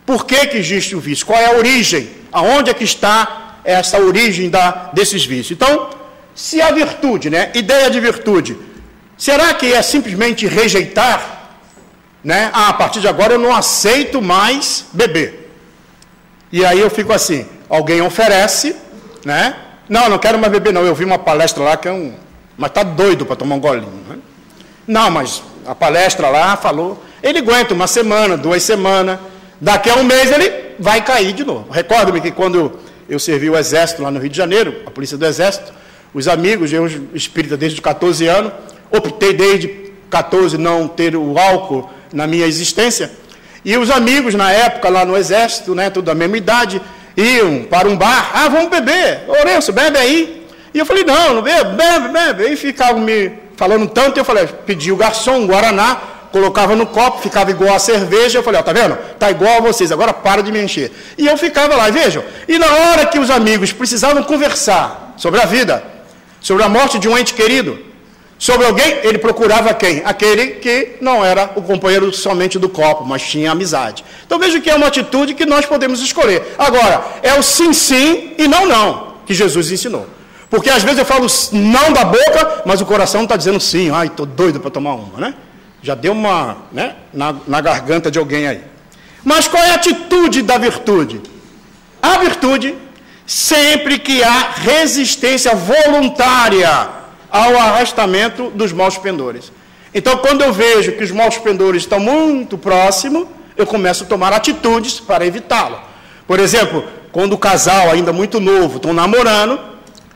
A: Por que existe o vício? Qual é a origem? Aonde é que está essa origem desses vícios? Então, se a virtude, ideia de virtude, será que é simplesmente rejeitar? A partir de agora eu não aceito mais beber. E aí eu fico assim, alguém oferece, não quero mais beber não, eu vi uma palestra lá que é mas está doido para tomar um golinho. Não, mas a palestra lá falou, ele aguenta uma semana, 2 semanas, daqui a um mês ele vai cair de novo. Recordo-me que quando eu servi o Exército lá no Rio de Janeiro, a Polícia do Exército, os amigos, eu espírita desde os 14 anos, optei desde 14 não ter o álcool na minha existência. E os amigos, na época, lá no exército, né, tudo da mesma idade, iam para um bar. Ah, vamos beber. Lourenço, bebe aí. E eu falei, não bebo, bebe. E ficavam me falando tanto, eu falei, pedi o garçom, um guaraná, colocava no copo, ficava igual a cerveja. Eu falei, ó, tá vendo? Tá igual a vocês, agora para de me encher. E eu ficava lá, e vejam. E na hora que os amigos precisavam conversar sobre a vida, sobre a morte de um ente querido, sobre alguém, ele procurava quem? Aquele que não era o companheiro somente do copo, mas tinha amizade. Então veja que é uma atitude que nós podemos escolher. Agora, é o sim, sim e não, não, que Jesus ensinou. Porque às vezes eu falo não da boca, mas o coração está dizendo sim. Ai, estou doido para tomar uma, né? Já deu uma, né, na garganta de alguém aí. Mas qual é a atitude da virtude? A virtude, sempre que há resistência voluntária ao arrastamento dos maus pendores. Então, quando eu vejo que os maus pendores estão muito próximos, eu começo a tomar atitudes para evitá-lo. Por exemplo, quando o casal, ainda muito novo, estão namorando,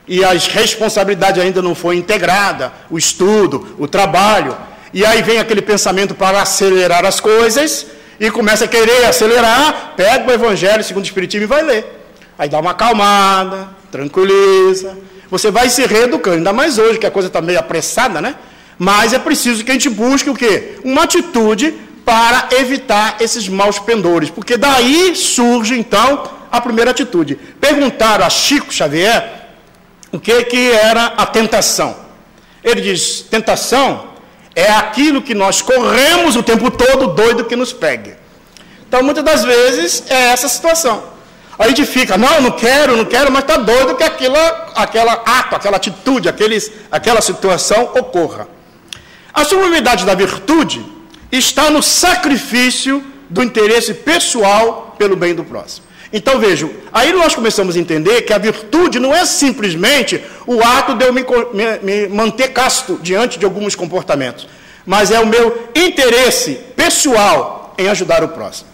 A: e as responsabilidades ainda não foram integradas, o estudo, o trabalho, e aí vem aquele pensamento para acelerar as coisas, e começa a querer acelerar, pega o Evangelho segundo o Espiritismo e vai ler. Aí dá uma acalmada, tranquiliza, você vai se reeducando, ainda mais hoje, que a coisa está meio apressada, né? Mas é preciso que a gente busque o quê? Uma atitude para evitar esses maus pendores, porque daí surge, então, a primeira atitude. Perguntaram a Chico Xavier o que era a tentação. Ele diz, tentação é aquilo que nós corremos o tempo todo, doido que nos pegue. Então, muitas das vezes, é essa situação. A gente fica, não quero, mas está doido que aquela atitude, aquela situação ocorra. A sublimidade da virtude está no sacrifício do interesse pessoal pelo bem do próximo. Então, vejam, aí nós começamos a entender que a virtude não é simplesmente o ato de eu me manter casto diante de alguns comportamentos, mas é o meu interesse pessoal em ajudar o próximo.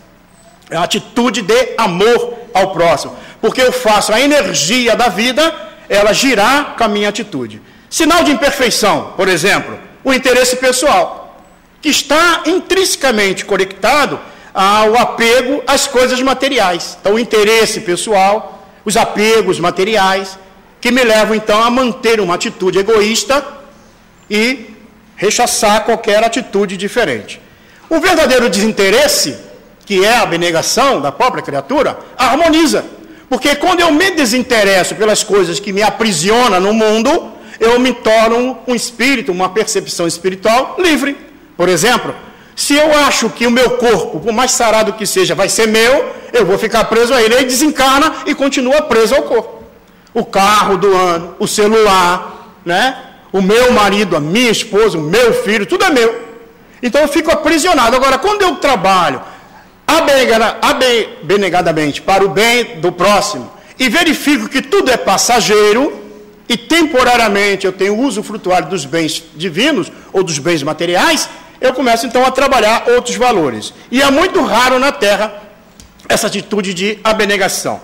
A: É uma atitude de amor ao próximo, porque eu faço a energia da vida, ela girar com a minha atitude. Sinal de imperfeição, por exemplo, o interesse pessoal, que está intrinsecamente conectado ao apego às coisas materiais. Então, o interesse pessoal, os apegos materiais, que me levam, então, a manter uma atitude egoísta e rechaçar qualquer atitude diferente. O verdadeiro desinteresse, que é a abnegação da própria criatura, harmoniza. Porque quando eu me desinteresso pelas coisas que me aprisionam no mundo, eu me torno um espírito, uma percepção espiritual livre. Por exemplo, se eu acho que o meu corpo, por mais sarado que seja, vai ser meu, eu vou ficar preso a ele, ele desencarna e continua preso ao corpo. O carro do ano, o celular, né? O meu marido, a minha esposa, o meu filho, tudo é meu. Então eu fico aprisionado. Agora, quando eu trabalho abnegadamente para o bem do próximo e verifico que tudo é passageiro e temporariamente eu tenho uso frutuário dos bens divinos ou dos bens materiais, eu começo então a trabalhar outros valores. E é muito raro na Terra essa atitude de abnegação.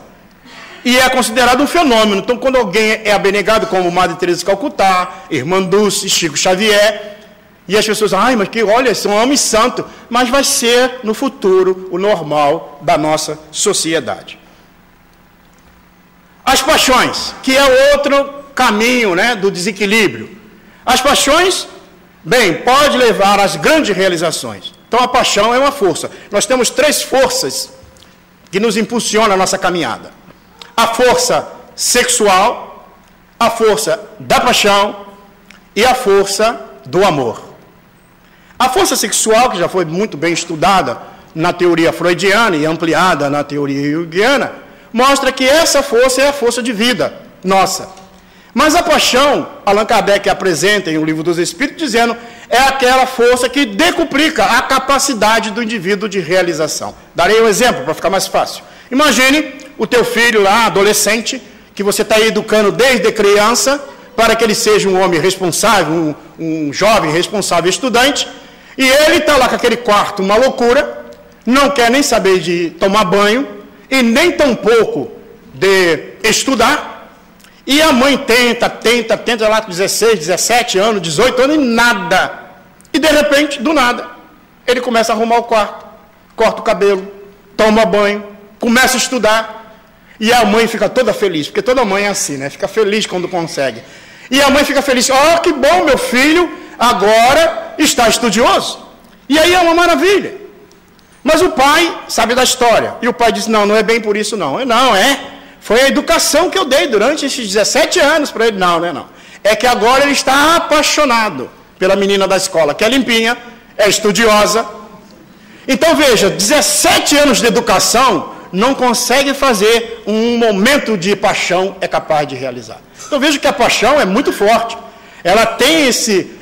A: E é considerado um fenômeno. Então, quando alguém é abnegado, como Madre Teresa de Calcutá, Irmã Dulce, Chico Xavier, e as pessoas, mas que, olha, são homens santos, mas vai ser, no futuro, o normal da nossa sociedade. As paixões, que é outro caminho, né, do desequilíbrio. As paixões, bem, pode levar às grandes realizações. Então, a paixão é uma força. Nós temos 3 forças que nos impulsionam a nossa caminhada. A força sexual, a força da paixão e a força do amor. A força sexual, que já foi muito bem estudada na teoria freudiana e ampliada na teoria junguiana, mostra que essa força é a força de vida nossa. Mas a paixão, Allan Kardec apresenta em O Livro dos Espíritos, dizendo, é aquela força que decuplica a capacidade do indivíduo de realização. Darei um exemplo para ficar mais fácil. Imagine o teu filho lá, adolescente, que você está educando desde criança, para que ele seja um homem responsável, um jovem responsável estudante, e ele está lá com aquele quarto, uma loucura, não quer nem saber de tomar banho, e nem tampouco de estudar, e a mãe tenta lá com 16, 17 anos, 18 anos, e nada. E, de repente, do nada, ele começa a arrumar o quarto, corta o cabelo, toma banho, começa a estudar. E a mãe fica toda feliz, porque toda mãe é assim, né? Fica feliz quando consegue. E a mãe fica feliz, que bom, meu filho agora está estudioso. E aí é uma maravilha. Mas o pai sabe da história. E o pai diz, não é bem por isso não. Foi a educação que eu dei durante esses 17 anos para ele. Não. É que agora ele está apaixonado pela menina da escola, que é limpinha, é estudiosa. Então veja, 17 anos de educação não consegue fazer um momento de paixão é capaz de realizar. Então veja que a paixão é muito forte. Ela tem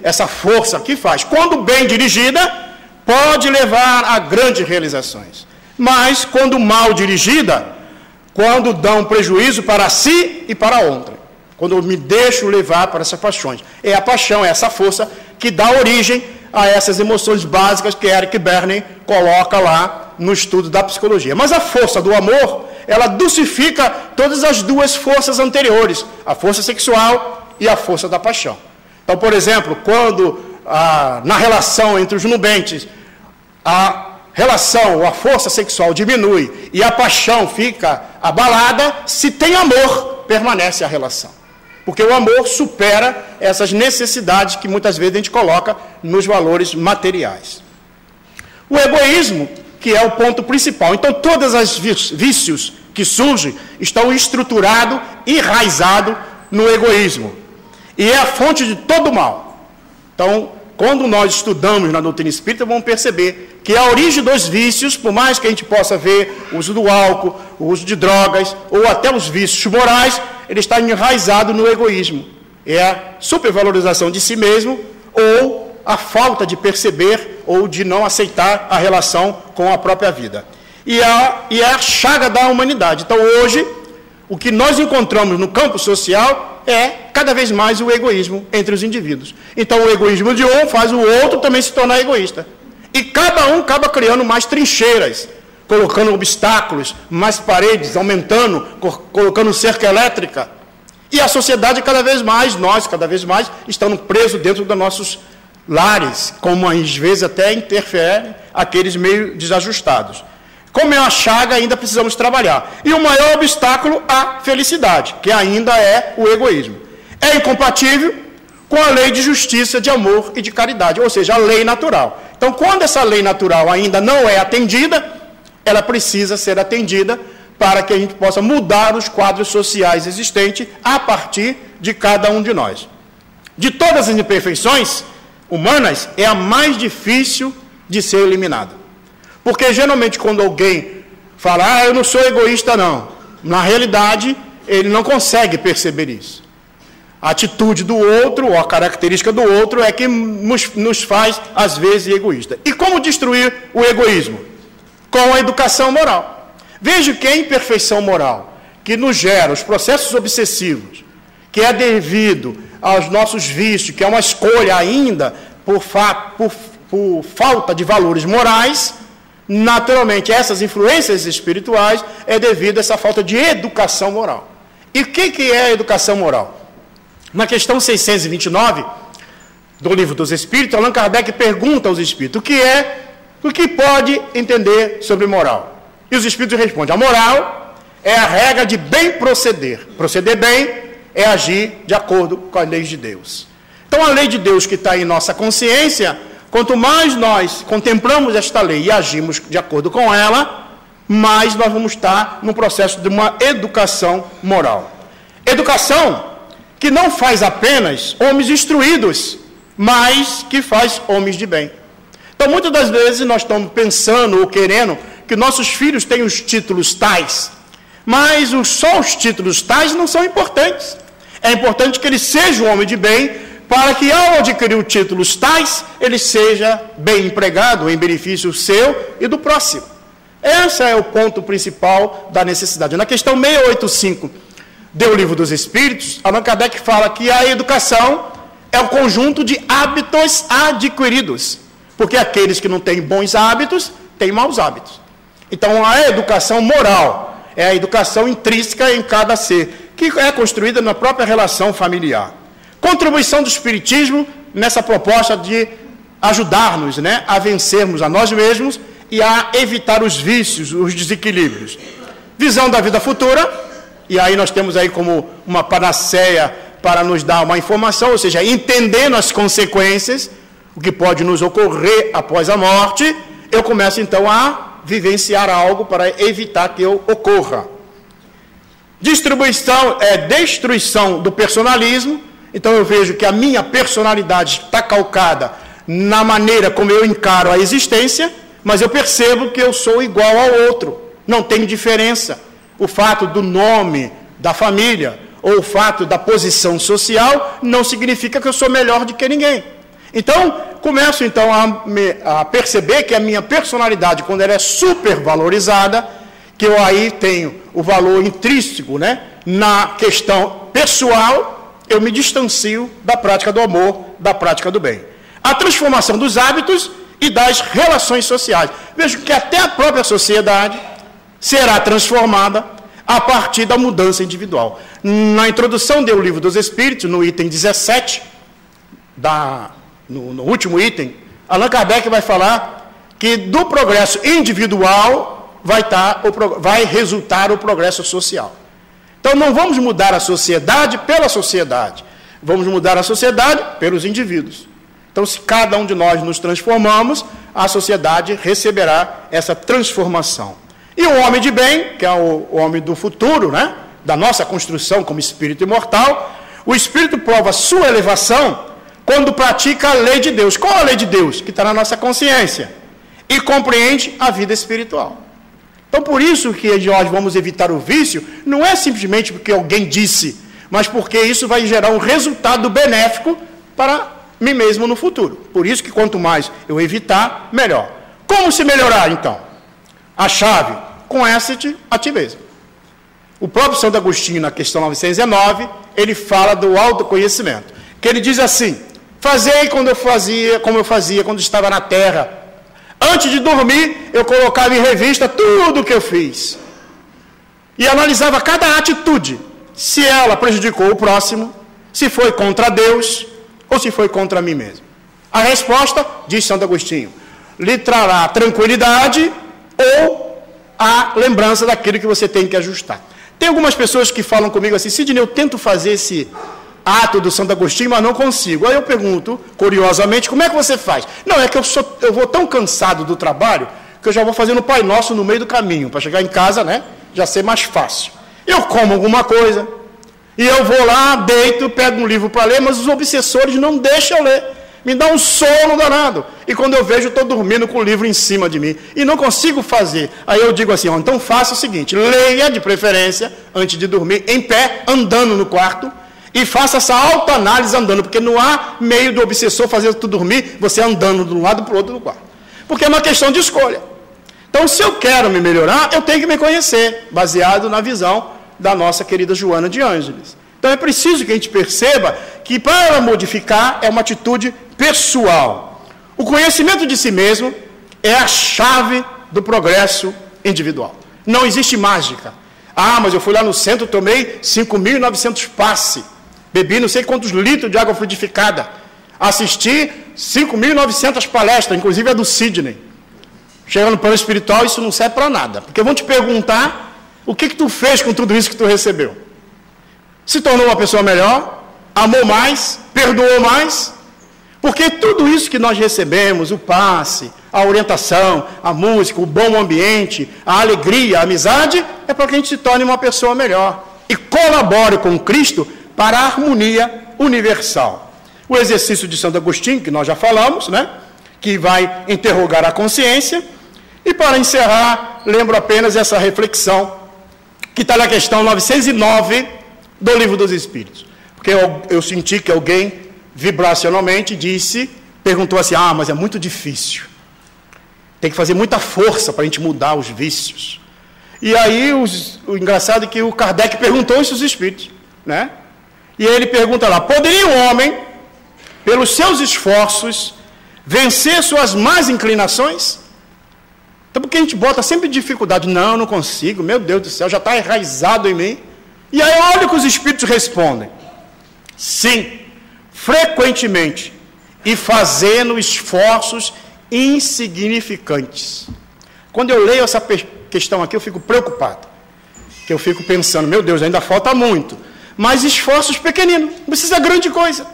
A: essa força que faz. Quando bem dirigida, pode levar a grandes realizações. Mas quando mal dirigida, quando dão prejuízo para si e para outra. Quando eu me deixo levar para essas paixões. É a paixão, é essa força que dá origem a essas emoções básicas que Eric Berne coloca lá no estudo da psicologia. Mas a força do amor, ela dulcifica todas as duas forças anteriores, a força sexual e a força da paixão. Então, por exemplo, quando na relação entre os nubentes, a relação ou a força sexual diminui e a paixão fica abalada, se tem amor, permanece a relação. Porque o amor supera essas necessidades que muitas vezes a gente coloca nos valores materiais. O egoísmo, que é o ponto principal. Então, todos os vícios que surgem estão estruturados, enraizados no egoísmo. E é a fonte de todo o mal. Então, quando nós estudamos na doutrina espírita, vamos perceber que a origem dos vícios, por mais que a gente possa ver o uso do álcool, o uso de drogas, ou até os vícios morais, ele está enraizado no egoísmo. É a supervalorização de si mesmo, ou a falta de perceber, ou de não aceitar a relação com a própria vida. E é a chaga da humanidade. Então, hoje, o que nós encontramos no campo social é cada vez mais o egoísmo entre os indivíduos. Então, o egoísmo de um faz o outro também se tornar egoísta. E cada um acaba criando mais trincheiras, colocando obstáculos, mais paredes, aumentando, colocando cerca elétrica. E a sociedade cada vez mais, nós cada vez mais, estamos presos dentro dos nossos lares, como às vezes até interfere aqueles meio desajustados. Como é uma chaga, ainda precisamos trabalhar. E o maior obstáculo, a felicidade, que ainda é o egoísmo. É incompatível com a lei de justiça, de amor e de caridade, ou seja, a lei natural. Então, quando essa lei natural ainda não é atendida, ela precisa ser atendida para que a gente possa mudar os quadros sociais existentes a partir de cada um de nós. De todas as imperfeições humanas, é a mais difícil de ser eliminada. Porque, geralmente, quando alguém fala, eu não sou egoísta, não. Na realidade, ele não consegue perceber isso. A atitude do outro, ou a característica do outro, é que nos faz, às vezes, egoísta. E como destruir o egoísmo? Com a educação moral. Veja que a imperfeição moral que nos gera os processos obsessivos, que é devido aos nossos vícios, que é uma escolha ainda por falta de valores morais, naturalmente essas influências espirituais é devido a essa falta de educação moral. E o que é a educação moral? Na questão 629 do Livro dos Espíritos, Allan Kardec pergunta aos espíritos o que pode entender sobre moral. E os espíritos respondem, a moral é a regra de bem proceder. Proceder bem é agir de acordo com as leis de Deus. Então a lei de Deus que está em nossa consciência, quanto mais nós contemplamos esta lei e agimos de acordo com ela, mais nós vamos estar no processo de uma educação moral. Educação que não faz apenas homens instruídos, mas que faz homens de bem. Então, muitas das vezes, nós estamos pensando ou querendo que nossos filhos tenham os títulos tais, mas só os títulos tais não são importantes. É importante que ele seja um homem de bem, para que, ao adquirir os títulos tais, ele seja bem empregado em benefício seu e do próximo. Esse é o ponto principal da necessidade. Na questão 685 do Livro dos Espíritos, Allan Kardec fala que a educação é o conjunto de hábitos adquiridos, porque aqueles que não têm bons hábitos, têm maus hábitos. Então, a educação moral é a educação intrínseca em cada ser, que é construída na própria relação familiar. Contribuição do Espiritismo nessa proposta de ajudar-nos, né, a vencermos a nós mesmos e a evitar os vícios, os desequilíbrios. Visão da vida futura, e aí nós temos aí como uma panaceia para nos dar uma informação, ou seja, entendendo as consequências, o que pode nos ocorrer após a morte, eu começo então a vivenciar algo para evitar que eu ocorra. Destruição do personalismo, então eu vejo que a minha personalidade está calcada na maneira como eu encaro a existência, mas eu percebo que eu sou igual ao outro, não tem diferença. O fato do nome da família ou o fato da posição social não significa que eu sou melhor do que ninguém. Então, começo então a perceber que a minha personalidade, quando ela é supervalorizada, que eu aí tenho o valor intrínseco, né, na questão pessoal, eu me distancio da prática do amor, da prática do bem. A transformação dos hábitos e das relações sociais. Vejo que até a própria sociedade será transformada a partir da mudança individual. Na introdução do Livro dos Espíritos, no item 17, no último item, Allan Kardec vai falar que do progresso individual vai resultar o progresso social. Então não vamos mudar a sociedade pela sociedade, vamos mudar a sociedade pelos indivíduos. Então, se cada um de nós nos transformamos, a sociedade receberá essa transformação. E o homem de bem, que é o homem do futuro, né, da nossa construção como espírito imortal, o espírito prova sua elevação quando pratica a lei de Deus. Qual a lei de Deus? Que está na nossa consciência. E compreende a vida espiritual. Então, por isso que nós vamos evitar o vício, não é simplesmente porque alguém disse, mas porque isso vai gerar um resultado benéfico para mim mesmo no futuro. Por isso que quanto mais eu evitar, melhor. Como se melhorar, então? A chave, conhece-te a ti mesmo. O próprio Santo Agostinho, na questão 909, ele fala do autoconhecimento. Que ele diz assim: fazei como eu fazia quando estava na terra. Antes de dormir, eu colocava em revista tudo o que eu fiz. E analisava cada atitude. Se ela prejudicou o próximo, se foi contra Deus, ou se foi contra mim mesmo. A resposta, diz Santo Agostinho, lhe trará tranquilidade ou a lembrança daquilo que você tem que ajustar. Tem algumas pessoas que falam comigo assim: Sidney, eu tento fazer esse ato do Santo Agostinho, mas não consigo. Aí eu pergunto, curiosamente, como é que você faz? Não, é que eu vou tão cansado do trabalho que eu já vou fazendo o Pai Nosso no meio do caminho, para chegar em casa, né, já ser mais fácil. Eu como alguma coisa, e eu vou lá, deito, pego um livro para ler, mas os obsessores não deixam eu ler. Me dá um sono danado. E quando eu vejo, eu estou dormindo com o livro em cima de mim. E não consigo fazer. Aí eu digo assim, então faça o seguinte, leia de preferência, antes de dormir, em pé, andando no quarto, e faça essa autoanálise andando, porque não há meio do obsessor fazer tu dormir, você andando de um lado para o outro do quarto. Porque é uma questão de escolha. Então, se eu quero me melhorar, eu tenho que me conhecer, baseado na visão da nossa querida Joana de Ângeles. Então é preciso que a gente perceba que para modificar é uma atitude pessoal. O conhecimento de si mesmo é a chave do progresso individual. Não existe mágica. Ah, mas eu fui lá no centro, tomei 5.900 passe, bebi não sei quantos litros de água fluidificada, assisti 5.900 palestras, inclusive a do Sidney. Chega no plano espiritual, isso não serve para nada, porque vão te perguntar o que tu fez com tudo isso que tu recebeu. Se tornou uma pessoa melhor, amou mais, perdoou mais, porque tudo isso que nós recebemos, o passe, a orientação, a música, o bom ambiente, a alegria, a amizade, é para que a gente se torne uma pessoa melhor e colabore com Cristo para a harmonia universal. O exercício de Santo Agostinho, que nós já falamos, né, que vai interrogar a consciência. E para encerrar, lembro apenas essa reflexão que está na questão 909 do Livro dos Espíritos. Porque eu senti que alguém vibracionalmente perguntou assim, mas é muito difícil. Tem que fazer muita força para a gente mudar os vícios. E aí, o engraçado é que o Kardec perguntou isso aos Espíritos, né? E aí ele pergunta lá, poderia um homem, pelos seus esforços, vencer suas más inclinações? Então, porque a gente bota sempre dificuldade, não consigo, meu Deus do céu, já está enraizado em mim. E aí, olha o que os Espíritos respondem. Sim, frequentemente, e fazendo esforços insignificantes. Quando eu leio essa questão aqui, eu fico preocupado. Que eu fico pensando, meu Deus, ainda falta muito. Mas esforços pequeninos, não precisa grande coisa.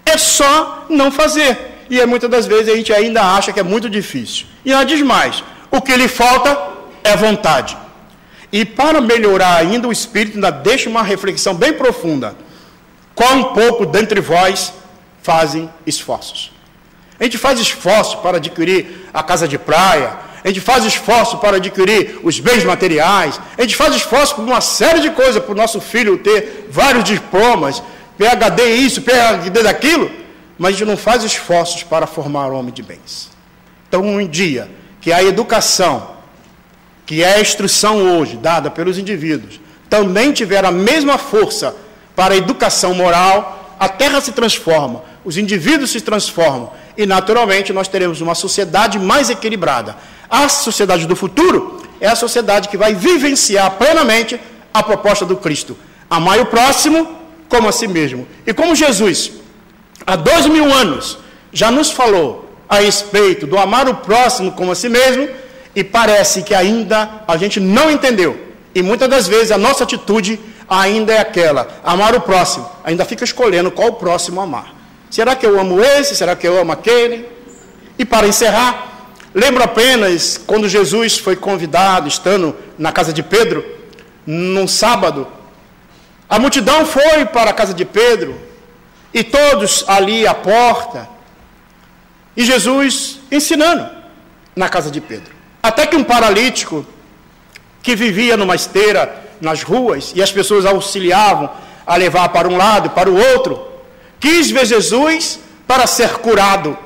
A: É só não fazer. E muitas das vezes a gente ainda acha que é muito difícil. E ela diz mais, o que lhe falta é vontade. E para melhorar ainda o espírito, ainda deixa uma reflexão bem profunda. Quão pouco dentre vós fazem esforços. A gente faz esforço para adquirir a casa de praia, a gente faz esforço para adquirir os bens materiais, a gente faz esforço por uma série de coisas, para o nosso filho ter vários diplomas, PhD isso, PhD daquilo, mas a gente não faz esforços para formar homem de bens. Então, um dia que a educação, que é a instrução hoje dada pelos indivíduos, também tiver a mesma força para a educação moral, a terra se transforma, os indivíduos se transformam e, naturalmente, nós teremos uma sociedade mais equilibrada. A sociedade do futuro é a sociedade que vai vivenciar plenamente a proposta do Cristo. Amai o próximo como a si mesmo. E como Jesus, há 2000 anos, já nos falou a respeito do amar o próximo como a si mesmo, e parece que ainda a gente não entendeu. E muitas das vezes a nossa atitude ainda é aquela, amar o próximo, ainda fica escolhendo qual o próximo amar. Será que eu amo esse? Será que eu amo aquele? E para encerrar, lembro apenas quando Jesus foi convidado, estando na casa de Pedro, num sábado, a multidão foi para a casa de Pedro, e todos ali à porta, e Jesus ensinando na casa de Pedro. Até que um paralítico, que vivia numa esteira nas ruas, e as pessoas auxiliavam a levar para um lado e para o outro, quis ver Jesus para ser curado.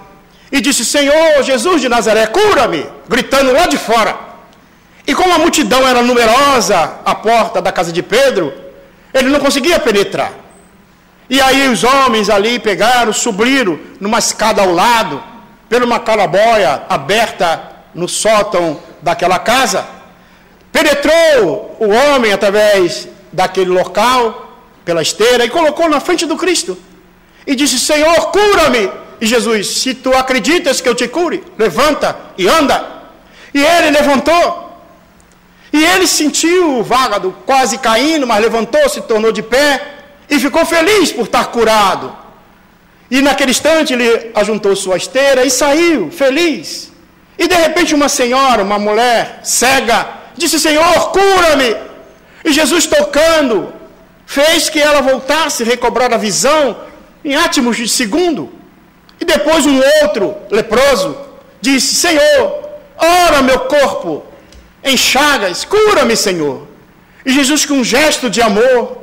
A: E disse, Senhor, Jesus de Nazaré, cura-me, gritando lá de fora. E como a multidão era numerosa à porta da casa de Pedro, ele não conseguia penetrar. E aí os homens ali pegaram, subiram numa escada ao lado, por uma calabóia aberta no sótão daquela casa. Penetrou o homem através daquele local, pela esteira, e colocou na frente do Cristo. E disse, Senhor, cura-me. E Jesus, se tu acreditas que eu te cure, levanta e anda. E ele levantou. E ele sentiu o vágado quase caindo, mas levantou, se tornou de pé e ficou feliz por estar curado. E naquele instante ele ajuntou sua esteira e saiu feliz. E de repente uma senhora, uma mulher cega, disse, Senhor, cura-me. E Jesus, tocando, fez que ela voltasse a recobrar a visão em átomos de segundo. E depois um outro leproso disse, Senhor, ora meu corpo em chagas, cura-me, Senhor. E Jesus, com um gesto de amor,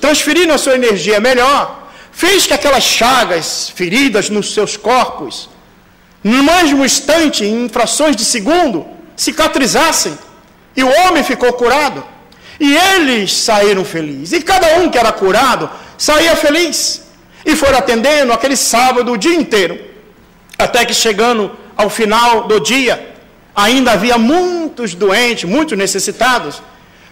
A: transferindo a sua energia melhor, fez que aquelas chagas, feridas nos seus corpos, no mesmo instante, em frações de segundo, cicatrizassem. E o homem ficou curado. E eles saíram felizes. E cada um que era curado saía feliz. E foram atendendo aquele sábado o dia inteiro. Até que chegando ao final do dia, ainda havia muitos doentes, muitos necessitados.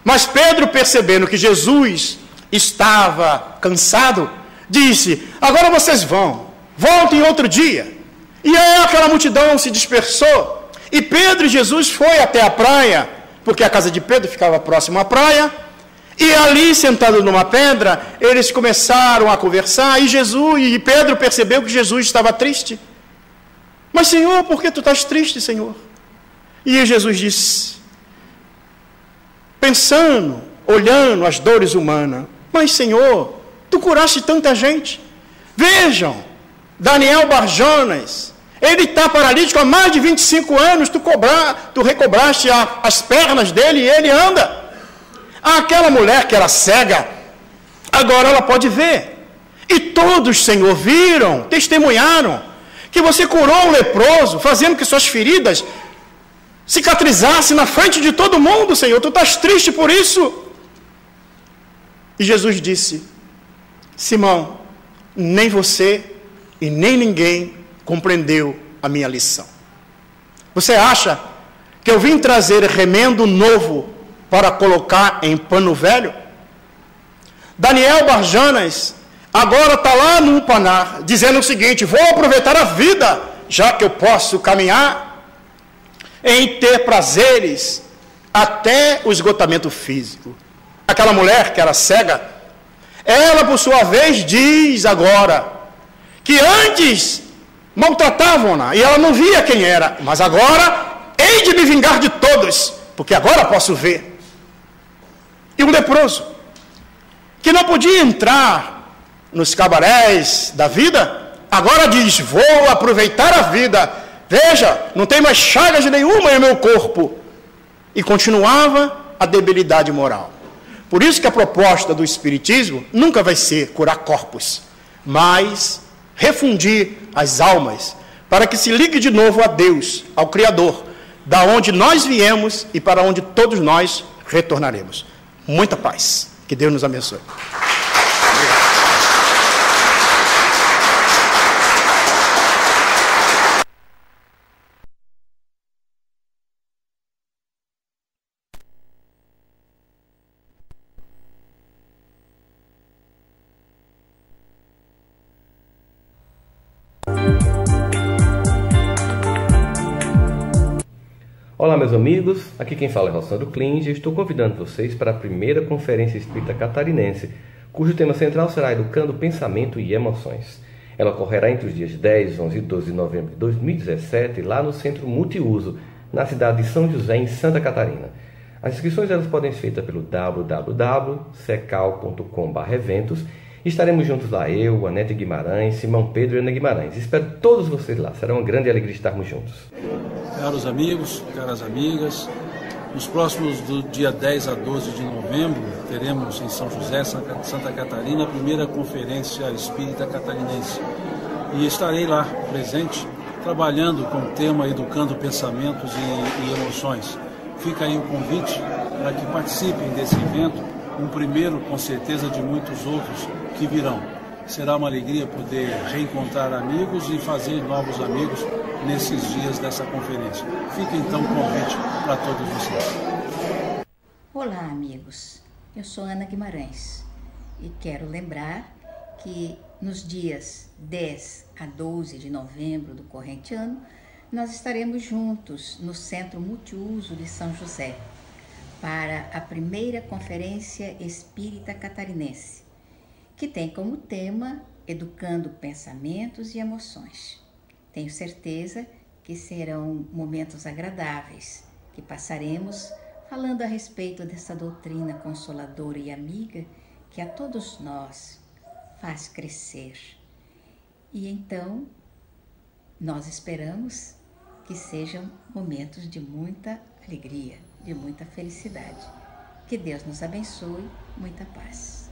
A: Mas Pedro, percebendo que Jesus estava cansado, disse, agora vocês voltem outro dia. E aí aquela multidão se dispersou. E Pedro e Jesus foi até a praia, porque a casa de Pedro ficava próxima à praia. E ali, sentado numa pedra, eles começaram a conversar. E Pedro percebeu que Jesus estava triste. Mas, Senhor, por que tu estás triste, Senhor? E Jesus disse, pensando, olhando as dores humanas, mas, Senhor, tu curaste tanta gente. Vejam, Daniel Barjonas, ele está paralítico há mais de 25 anos, tu recobraste as pernas dele e ele anda. Aquela mulher que era cega, agora ela pode ver. E todos, Senhor, viram, testemunharam, que você curou o leproso, fazendo que suas feridas cicatrizassem na frente de todo mundo, Senhor. Tu estás triste por isso? E Jesus disse, Simão, nem você e nem ninguém compreendeu a minha lição. Você acha que eu vim trazer remendo novo para colocar em pano velho? Daniel Barjonas agora está lá no Upanar, dizendo o seguinte: vou aproveitar a vida, já que eu posso caminhar, em ter prazeres até o esgotamento físico. Aquela mulher que era cega, ela por sua vez diz agora que antes maltratavam-na e ela não via quem era, mas agora hei de me vingar de todos, porque agora posso ver. E um leproso que não podia entrar nos cabarés da vida, agora diz: vou aproveitar a vida, veja, não tem mais chagas nenhuma em meu corpo. E continuava a debilidade moral. Por isso que a proposta do Espiritismo nunca vai ser curar corpos, mas refundir as almas, para que se ligue de novo a Deus, ao Criador, da onde nós viemos e para onde todos nós retornaremos. Muita paz. Que Deus nos abençoe.
B: Olá, meus amigos, aqui quem fala é Rossandro Klinge e estou convidando vocês para a primeira Conferência Espírita Catarinense, cujo tema central será Educando Pensamento e Emoções. Ela ocorrerá entre os dias 10, 11 e 12 de novembro de 2017, lá no Centro Multiuso, na cidade de São José, em Santa Catarina. As inscrições elas podem ser feitas pelo www.secal.com/eventos. Estaremos juntos lá, eu, Anete Guimarães, Simão Pedro e Ana Guimarães. Espero todos vocês lá, será uma grande alegria estarmos juntos.
C: Caros amigos, caras amigas, nos próximos do dia 10 a 12 de novembro, teremos em São José, Santa Catarina, a primeira Conferência Espírita Catarinense. E estarei lá, presente, trabalhando com o tema Educando Pensamentos e Emoções. Fica aí o convite para que participem desse evento, um primeiro, com certeza, de muitos outros que virão. Será uma alegria poder reencontrar amigos e fazer novos amigos nesses dias dessa conferência. Fica então o convite para todos vocês.
D: Olá, amigos. Eu sou Ana Guimarães e quero lembrar que nos dias 10 a 12 de novembro do corrente ano, nós estaremos juntos no Centro Multiuso de São José para a primeira Conferência Espírita Catarinense, que tem como tema Educando Pensamentos e Emoções. Tenho certeza que serão momentos agradáveis, que passaremos falando a respeito dessa doutrina consoladora e amiga que a todos nós faz crescer. E então, nós esperamos que sejam momentos de muita alegria, de muita felicidade. Que Deus nos abençoe, muita paz.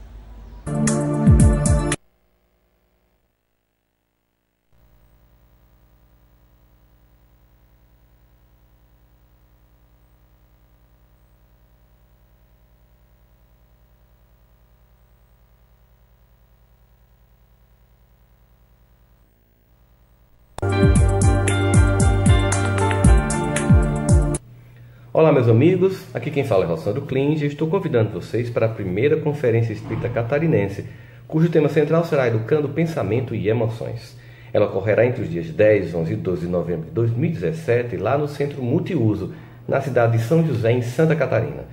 B: Olá, meus amigos, aqui quem fala é Rossandro Klinge e estou convidando vocês para a primeira Conferência Espírita Catarinense, cujo tema central será Educando Pensamento e Emoções. Ela ocorrerá entre os dias 10, 11 e 12 de novembro de 2017, lá no Centro Multiuso, na cidade de São José, em Santa Catarina.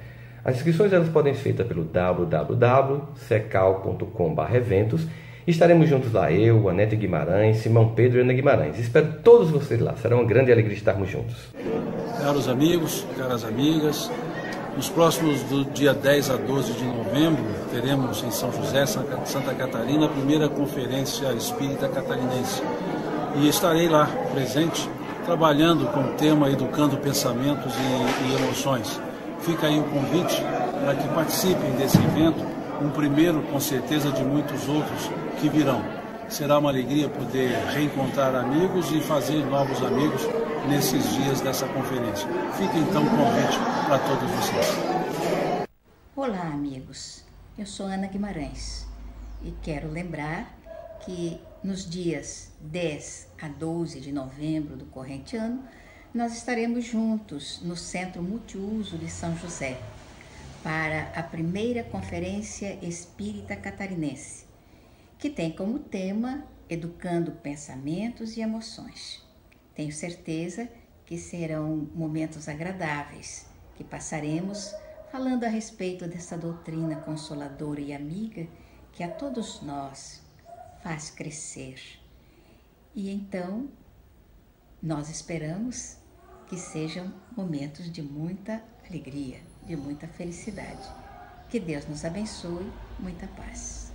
B: As inscrições elas podem ser feitas pelo www.secal.com/eventos. Estaremos juntos lá, eu, Anete Guimarães, Simão Pedro e Ana Guimarães. Espero todos vocês lá, será uma grande alegria estarmos juntos.
C: Caros amigos, caras amigas, nos próximos do dia 10 a 12 de novembro, teremos em São José, Santa Catarina, a primeira Conferência Espírita Catarinense. E estarei lá, presente, trabalhando com o tema Educando Pensamentos e Emoções. Fica aí o convite para que participem desse evento, um primeiro, com certeza, de muitos outros que virão. Será uma alegria poder reencontrar amigos e fazer novos amigos nesses dias dessa conferência. Fica então o convite para todos vocês.
D: Olá, amigos. Eu sou Ana Guimarães e quero lembrar que nos dias 10 a 12 de novembro do corrente ano, nós estaremos juntos no Centro Multiuso de São José para a primeira Conferência Espírita Catarinense, que tem como tema Educando Pensamentos e Emoções. Tenho certeza que serão momentos agradáveis, que passaremos falando a respeito dessa doutrina consoladora e amiga que a todos nós faz crescer. E então, nós esperamos que sejam momentos de muita alegria, de muita felicidade. Que Deus nos abençoe, muita paz.